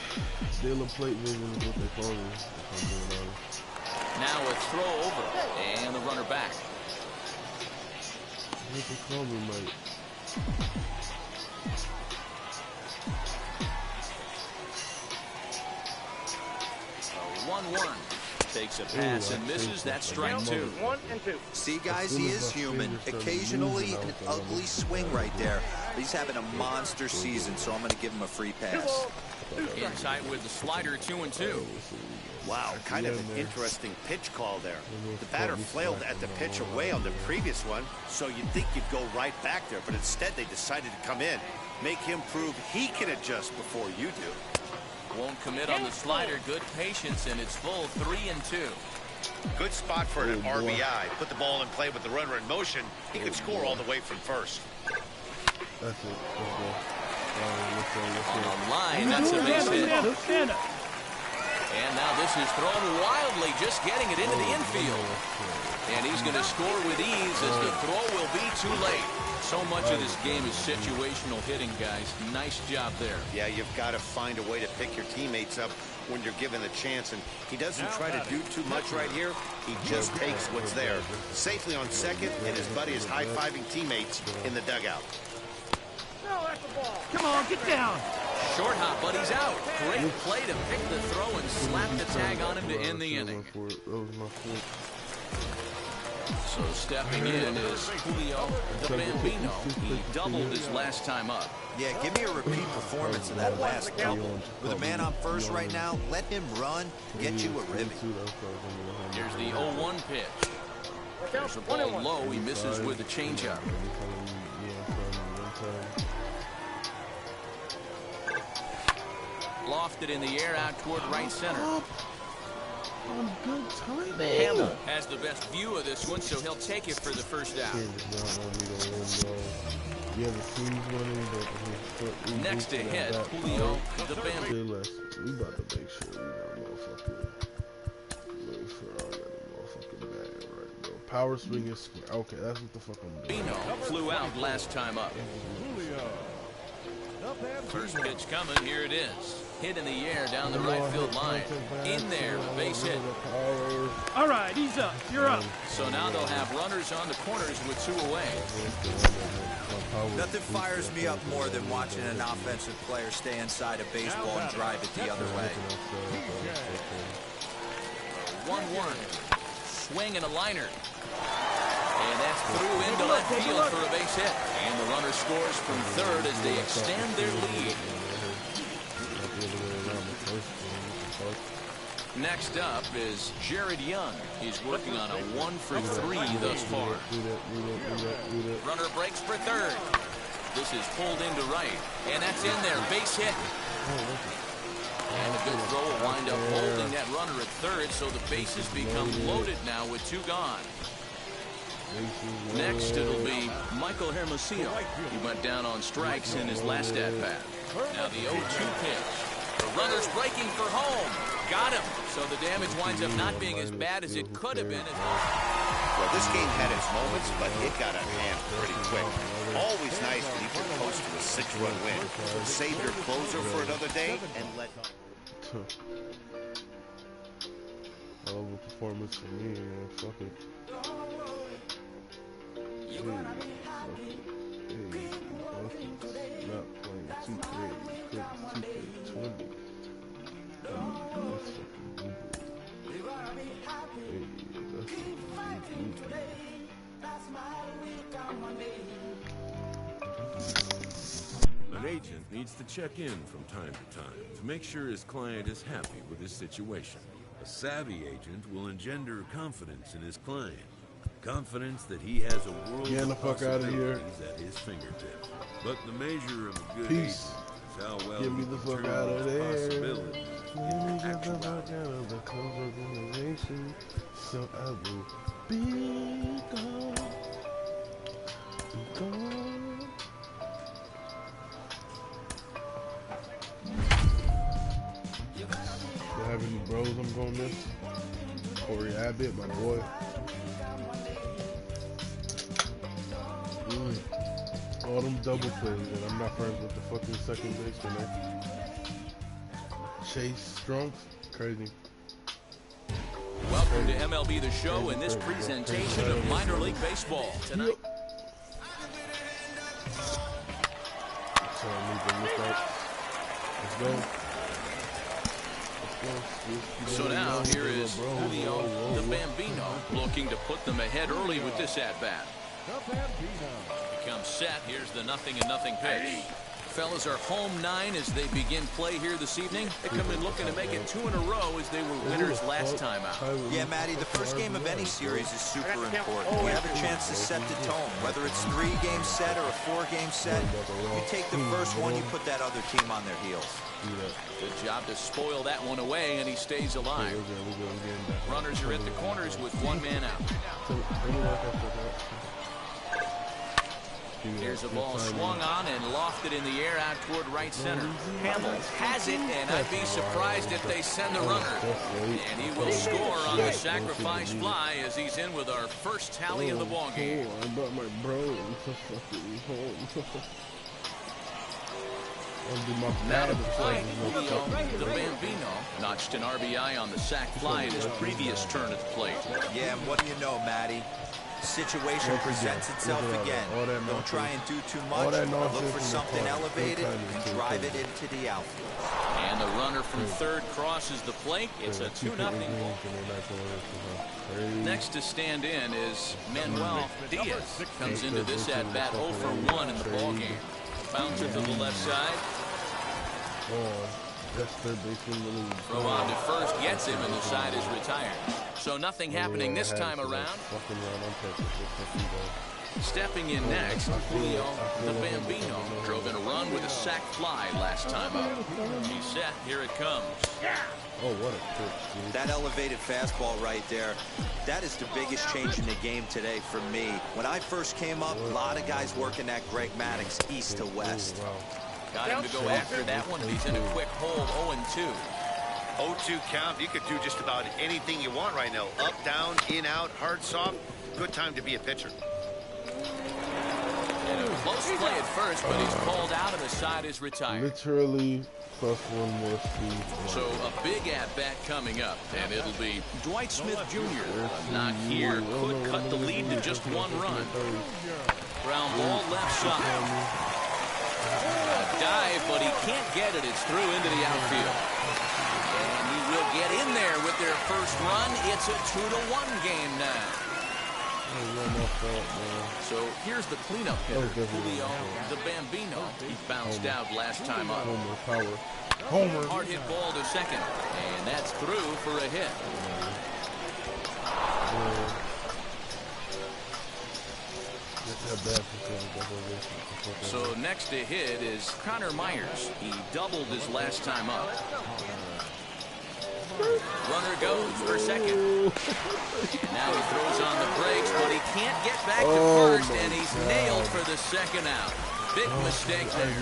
Daily plate vision is what they call it.
Now a throw over. And the runner back.
What they call me, Mike?
1-1. Takes a pass and misses. That's strike 2.
1 and 2.
See, guys, he is human. Occasionally an ugly swing right there. But he's having a monster season, so I'm going to give him a free pass.
Inside with the slider, 2-2.
Wow, kind of an interesting pitch call there. The batter flailed at the pitch away on the previous one, so you'd think you'd go right back there, but instead they decided to come in, make him prove he can adjust before you do.
Won't commit on the slider. Good patience, and it's full 3-2.
Good spot for an RBI. Put the ball in play with the runner in motion. He could score all the way from first.
That's it.
On the line, that's a base hit. And now this is thrown wildly, just getting it into the infield. And he's going to score with ease as the throw will be too late. So much of this game is situational hitting, guys. Nice job there.
Yeah, you've got to find a way to pick your teammates up when you're given the chance. And he doesn't try to do too much right here. He just takes what's there. Safely on second, and his buddy is high-fiving teammates in the dugout.
Come on, get down.
Short hop, but he's out. Great play to pick the throw and slap the tag on him to end the inning. So stepping in is Julio the Bambino. He doubled his last time up.
Yeah, give me a repeat performance of that last double. With a man on first right now, let him run, get you a ribby.
Here's the 0-1 pitch. There's a ball low. He misses with a changeup. Lofted in the air out toward right center.
Good timing.
Hamill has the best view of this one, so he'll take it for the first out. Next to hit, Julio the Bambino.
We about to make sure we got motherfucking bag right, bro. Power swing is square. Okay, that's what the fuck I'm doing.
Bambino flew out last time up. First pitch coming, here it is. Hit in the air down the right field line. In there, base hit.
All right, he's up. You're up.
So now they'll have runners on the corners with 2 away.
Nothing fires me up more than watching an offensive player stay inside a baseball and drive it the other way.
1-1. Swing and a liner. And that's through into left field for a base hit. And the runner scores from third as they extend their lead. Next up is Jared Young. He's working on a 1 for 3 thus far. Runner breaks for third. This is pulled into right. And that's in there. Base hit. And a good throw will wind up holding that runner at third, so the bases become loaded now with 2 gone. Next, it'll be Michael Hermosillo. He went down on strikes in his last at-bat. Now the 0-2 pitch. The runner's breaking for home. Got him. So the damage winds up not being as bad as it could have been.
Well, this game had its moments, but it got out of hand pretty quick. Always nice when you can post to a 6-run win. Save your closer for another day and let...
Hell of a performance for me, man. Fuck it. Not playing 2K, 2K20.
An agent needs to check in from time to time to make sure his client is happy with his situation. A savvy agent will engender confidence in his client. Confidence that he has a world of possibilities at his fingertips. But the measure of a good agent is how well
Get me
he
the
can
fuck
turn
out of
these
there.
possibilities
Get me
into
the fuck
actuality.
out of the close organization. So I will be gone. Be gone. Do I have any bros I'm gonna miss? Corey Abbott, my boy. All them double plays, and I'm not friends with the fucking second baseman there. Chase Strunk, crazy.
Welcome to MLB The Show and this presentation of minor league baseball. Tonight.
So I need to look up. Let's go.
So now here is Julio the Bambino looking to put them ahead early with this at-bat. He comes set. Here's the 0-0 pitch. Fellas are home 9 as they begin play here this evening. They come in looking to make it 2 in a row as they were winners last time out.
Yeah, Matty, the first game of any series is super important. You have a chance to set the tone. Whether it's 3-game set or a 4-game set, you take the first one, you put that other team on their heels.
Good job to spoil that one away, and he stays alive. Runners are at the corners with one man out. Here's a ball swung on and lofted in the air out toward right center. Hamill has it, and I'd be surprised if they send the runner. And he will score on the sacrifice fly as he's in with our first tally of the ballgame.
I brought my bro to fucking home.
Now to the plate, Julio the Bambino notched an RBI on the sac fly in his previous turn at the plate.
Yeah, and what do you know, Matty? Situation presents itself again. Don't try and do too much. Look for something elevated and drive it into the outfield.
And the runner from third crosses the plate. It's a 2-0 ball. Next to stand in is Manuel Diaz. Comes into this at-bat 0 for 1 in the ballgame. Bouncer to the left side. Throw on to first, gets him, and the side is retired. So nothing happening this time around. Stepping in next, Julio the Bambino drove in a run with a sac fly last time up. He's set, here it comes.
Oh, what a pitch, dude.
That elevated fastball right there, that is the biggest change in the game today for me. When I first came up, a lot of guys working that Greg Maddux east to west.
Got him to go after that one, and he's in a quick hole, 0-2.
0-2 count. You could do just about anything you want right now. Up, down, in, out, hard, soft. Good time to be a pitcher.
And a close play at first, but he's called out and the side is retired.
Literally plus one more speed.
So a big at-bat coming up, and it'll be Dwight Smith Jr. Not here. Could cut the lead to just 1 run. Ground ball left side. A dive, but he can't get it. It's through into the outfield. And he will get in there with their first run. It's a 2-1 game now. So here's the cleanup hitter, Julio the Bambino. He bounced out last time up.
Homer.
Hard hit ball to second, and that's through for a hit. So next to hit is Connor Myers. He doubled his last time up. Runner goes for second. And now he throws on the brakes, but he can't get back to first, and he's nailed for the second out. Big mistake there.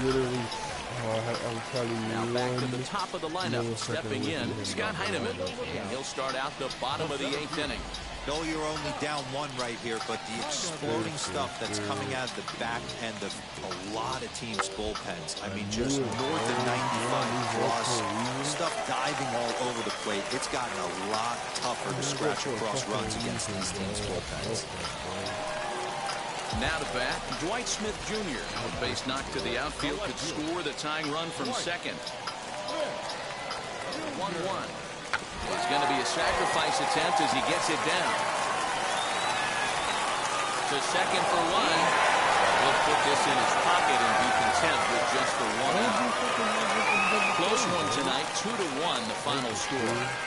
Now back to the top of the lineup, stepping in, Scott Heineman. And he'll start out the bottom of the 8th inning.
No, you're only down 1 right here, but the exploding stuff that's coming out of the back end of a lot of teams' bullpens. I mean, just north of 95 plus, stuff diving all over the plate. It's gotten a lot tougher to scratch across runs against these teams' bullpens.
Now to bat, Dwight Smith Jr. A base knock to the outfield could score the tying run from second. 1-1. It's going to be a sacrifice attempt as he gets it down. To second for 1. He'll put this in his pocket and be content with just the 1 out. Close one tonight, 2-1 the final score.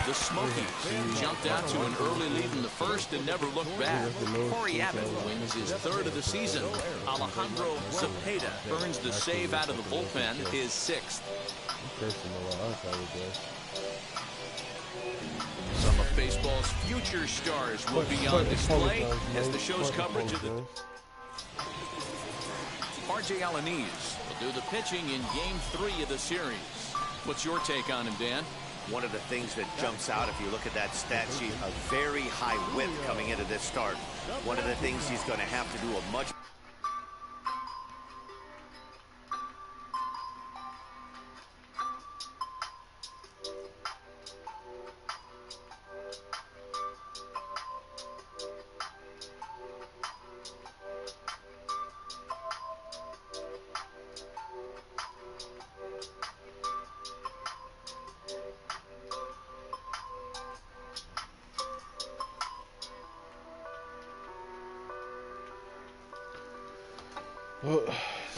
The Smokies jumped out to an early lead in the first and never looked back. Corey Abbott wins his 3rd of the season. Alejandro Cepeda earns the save out of the bullpen, his 6th. Some of baseball's future stars will be on display as the show's coverage of the... RJ Alanese will do the pitching in Game 3 of the series. What's your take on him, Dan?
One of the things that jumps out if you look at that stat sheet, a very high whip coming into this start. One of the things he's going to have to do a much...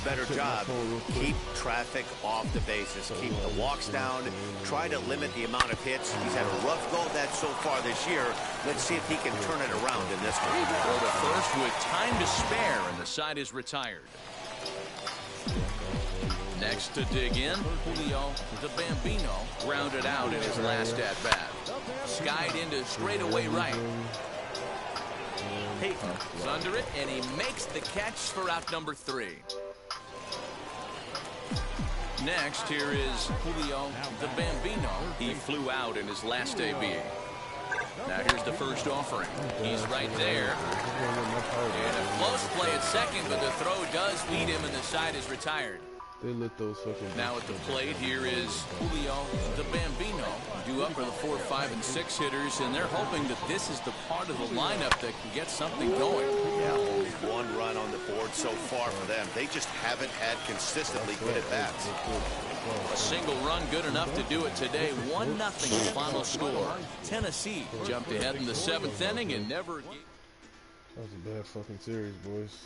better job. Keep traffic off the bases. Keep the walks down. Try to limit the amount of hits. He's had a rough go of that so far this year. Let's see if he can turn it around in this one.
Throw to first with time to spare, and the side is retired. Next to dig in, Julio the Bambino grounded out in his last at-bat. Skied into straightaway right. Peyton is under it, and he makes the catch for out number 3. Next, here is Julio the Bambino. He flew out in his last AB. Now here's the first offering. He's right there. And a close play at second, but the throw does lead him, and the side is retired.
They lit those fucking...
Now at the plate, here is Julio the Bambino. Due up for the 4, 5, and 6 hitters, and they're hoping that this is the part of the lineup that can get something going.
Yeah, only 1 run on the board so far for them. They just haven't had consistently good at-bats.
A single run good enough to do it today. 1-0 the final score. Tennessee jumped ahead in the 7th inning and never...
That was a bad fucking series, boys.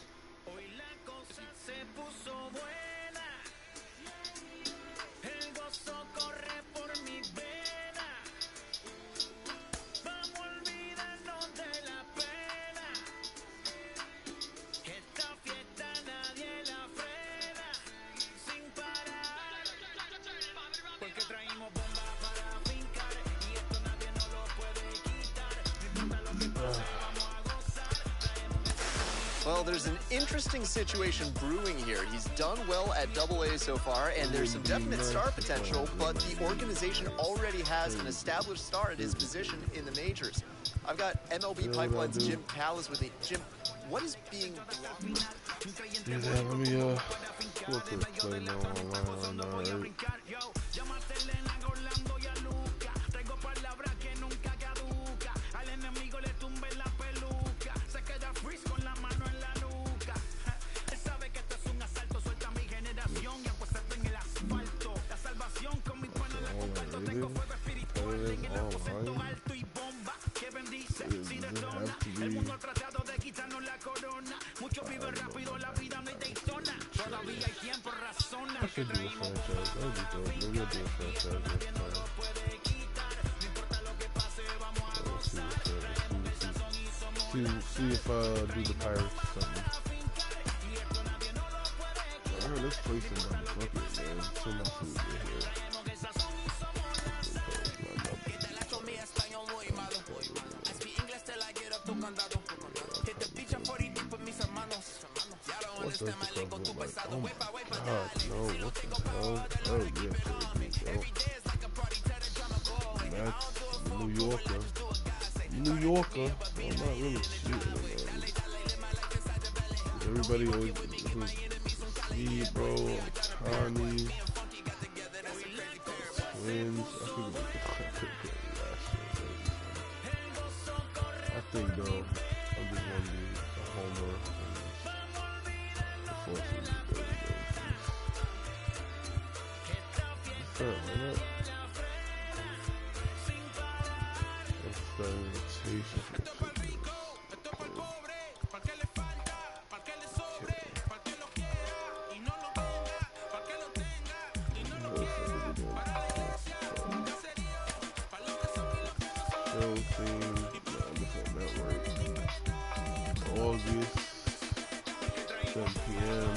Well, there's an interesting situation brewing here. He's done well at AA so far, and there's some definite star potential, but the organization already has an established star at his position in the majors. I've got MLB Pipeline's Jim Callis with me. Jim, what is being blocked?
Yeah, let me go to the play now online right now, right? I should do a franchise. That would be dope. Maybe I'll do a franchise next time. See if I do the Pirates or something. Alright, let's play some motherfuckers, man. So much food here. What's up with that? Oh my god, no, what the hell? Oh yeah, that's New Yorker. New Yorker. I'm not really shooting, man. Everybody always me, bro, Connie, Twins. I think though, I'm just gonna be a homer. Show theme. Different network. August 7 p.m.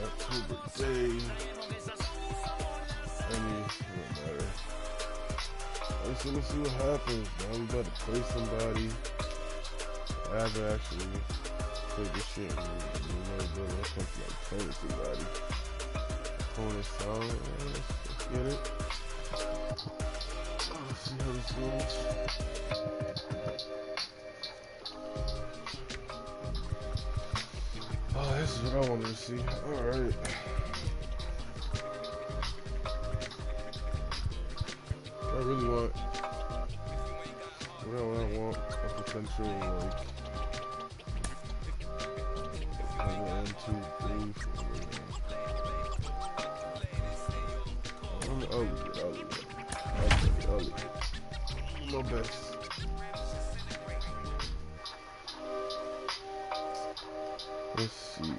October day. Let's see what happens, man. We about to play somebody. I haven't actually played this shit. But it comes to like playing somebody. Opponent sound. Let's get it. Let's see how this goes. Oh, this is what I wanted to see. Alright. I really want what I want a potential like 1, 2, 3, 4. I'll leave it. My best. Let's see.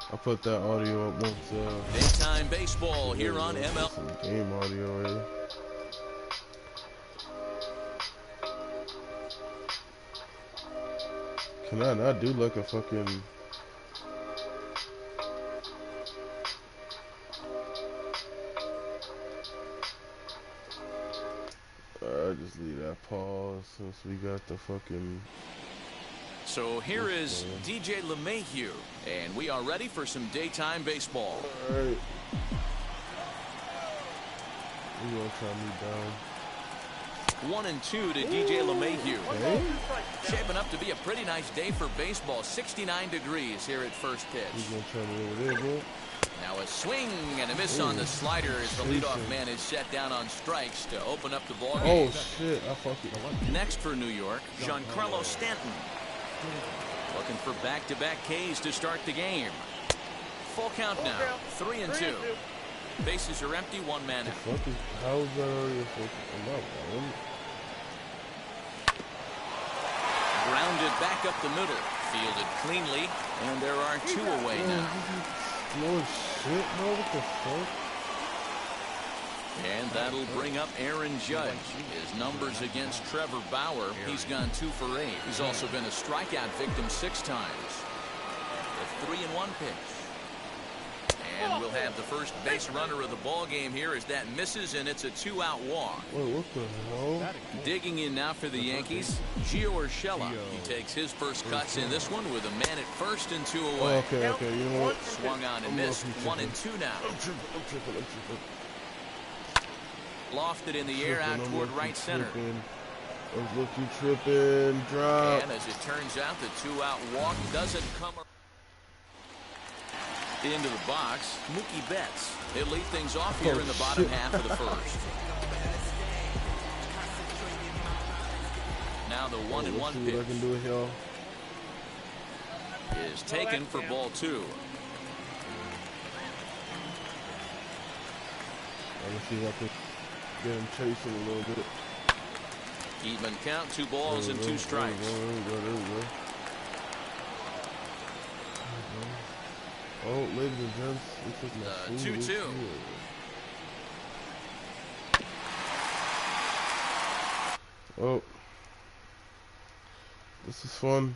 I put that audio up once.
Daytime baseball here on ML.
Some game audio here. Can I not do like a fucking? Alright, just leave that pause since we got the fucking.
So here is DJ LeMahieu, and we are ready for some daytime baseball.
All right. You gonna try me down?
1-2 to DJ LeMahieu. Okay. Shaping up to be a pretty nice day for baseball. 69 degrees here at first pitch.
He's gonna try me over there, bro.
Now a swing and a miss on the slider as the leadoff man is set down on strikes to open up the ball game.
Oh shit! I fucking.
Next for New York, Giancarlo Stanton. Looking for back-to-back Ks to start the game. Full count now, 3-2. Bases are empty, one man out.
How is that already a full count?
Grounded back up the middle, fielded cleanly, and there are 2 away now.
Lord shit, bro, what the fuck?
And that'll bring up Aaron Judge. His numbers against Trevor Bauer, he's gone 2 for 8. He's also been a strikeout victim 6 times. A 3-1 pitch. And we'll have the first base runner of the ball game here as that misses, and it's a 2-out walk.
Wait, what the hell?
Digging in now for the Yankees, Gio Urshela. He takes his first cuts in this one with a man at first and 2 away.
Okay, you know what?
Swung on and missed. 1-2 now.
I'm tripping.
Lofted in the air out toward right center.
I'm looking tripping. Drop.
And as it turns out, the 2-out walk doesn't come into the box. Mookie Betts. He'll lead things off here in the bottom half of the first. Now the 1-1 pitch.
I can do it, y'all.
Is taken for ball 2.
Let's see if I can get him chasing a little bit.
Even count, 2 balls and 2 strikes.
There we go. Oh, ladies and gents, this is my
2-2.
Oh, this is fun.